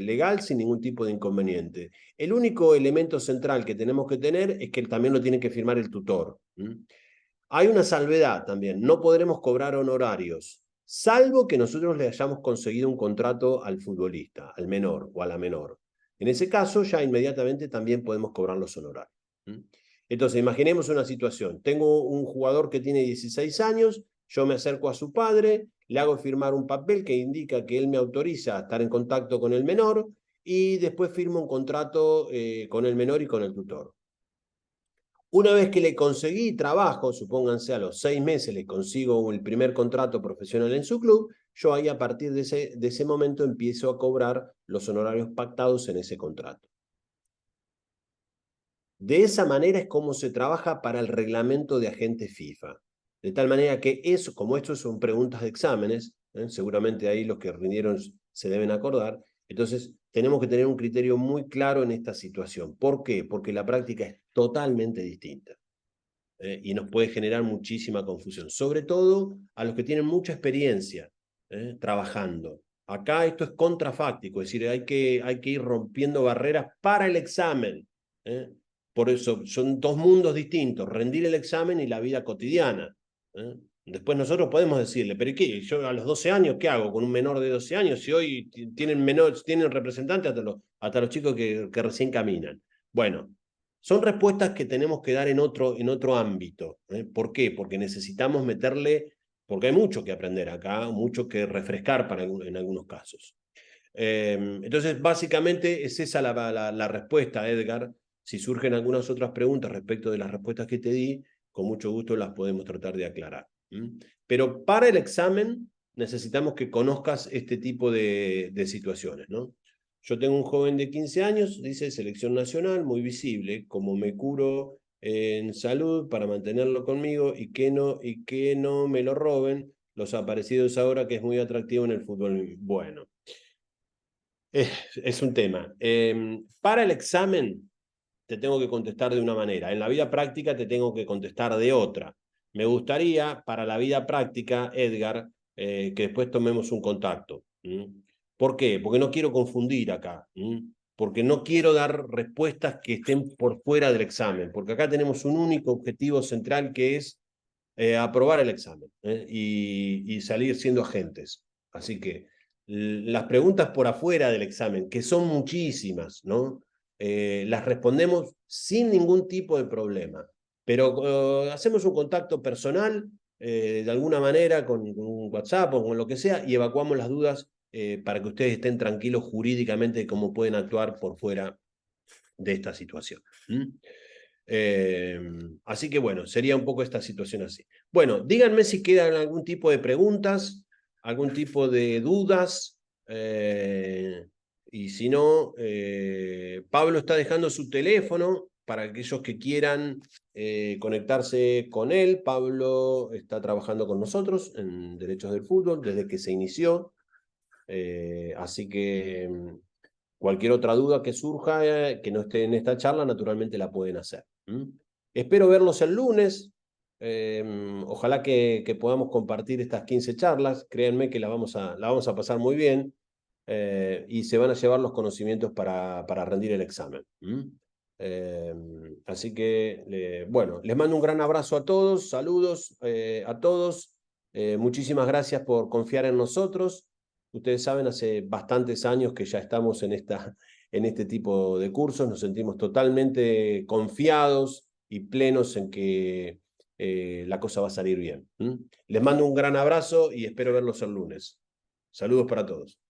legal, sin ningún tipo de inconveniente. El único elemento central que tenemos que tener es que también lo tiene que firmar el tutor. Hay una salvedad también, no podremos cobrar honorarios, salvo que nosotros le hayamos conseguido un contrato al futbolista, al menor o a la menor. En ese caso, ya inmediatamente también podemos cobrar los honorarios. Entonces, imaginemos una situación. Tengo un jugador que tiene 16 años, yo me acerco a su padre, le hago firmar un papel que indica que él me autoriza a estar en contacto con el menor y después firmo un contrato con el menor y con el tutor. Una vez que le conseguí trabajo, supónganse a los 6 meses le consigo el primer contrato profesional en su club, yo ahí a partir de ese momento empiezo a cobrar los honorarios pactados en ese contrato. De esa manera es como se trabaja para el reglamento de agentes FIFA. De tal manera que eso, como esto son preguntas de exámenes, seguramente ahí los que rindieron se deben acordar, entonces tenemos que tener un criterio muy claro en esta situación. ¿Por qué? Porque la práctica es totalmente distinta. y nos puede generar muchísima confusión, sobre todo a los que tienen mucha experiencia trabajando. Acá esto es contrafáctico, es decir, hay que ir rompiendo barreras para el examen. Por eso son dos mundos distintos, rendir el examen y la vida cotidiana. Después nosotros podemos decirle, pero ¿qué? Yo a los 12 años, ¿qué hago con un menor de 12 años si hoy tienen representantes hasta los chicos que recién caminan? Bueno, son respuestas que tenemos que dar en otro ámbito. ¿Por qué? Porque necesitamos meterle, porque hay mucho que aprender acá, mucho que refrescar en algunos casos. Entonces, básicamente es esa la respuesta, Edgar. Si surgen algunas otras preguntas respecto de las respuestas que te di, con mucho gusto las podemos tratar de aclarar. Pero para el examen necesitamos que conozcas este tipo de situaciones, ¿no? Yo tengo un joven de 15 años, dice selección nacional, muy visible, como me curo en salud para mantenerlo conmigo y que no me lo roben los aparecidos ahora, que es muy atractivo en el fútbol. Bueno, es un tema. Para el examen te tengo que contestar de una manera, en la vida práctica te tengo que contestar de otra. Me gustaría, para la vida práctica, Edgar, que después tomemos un contacto. ¿Por qué? Porque no quiero confundir acá. Porque no quiero dar respuestas que estén por fuera del examen, porque acá tenemos un único objetivo central que es aprobar el examen y salir siendo agentes. Así que las preguntas por afuera del examen, que son muchísimas, ¿no? Las respondemos sin ningún tipo de problema. Pero hacemos un contacto personal, de alguna manera, con un WhatsApp o con lo que sea, y evacuamos las dudas para que ustedes estén tranquilos jurídicamente de cómo pueden actuar por fuera de esta situación. Así que bueno, sería un poco esta situación así. Bueno, díganme si quedan algún tipo de preguntas, algún tipo de dudas. Y si no, Pablo está dejando su teléfono para aquellos que quieran conectarse con él. Pablo está trabajando con nosotros en Derechos del Fútbol desde que se inició. Así que cualquier otra duda que surja, que no esté en esta charla, naturalmente la pueden hacer. Espero verlos el lunes. Ojalá que podamos compartir estas 15 charlas. Créanme que la vamos a pasar muy bien y se van a llevar los conocimientos para rendir el examen. Así que, bueno, les mando un gran abrazo a todos, saludos a todos. Muchísimas gracias por confiar en nosotros. Ustedes saben, hace bastantes años que ya estamos en este tipo de cursos, nos sentimos totalmente confiados y plenos en que la cosa va a salir bien. Les mando un gran abrazo y espero verlos el lunes. Saludos para todos.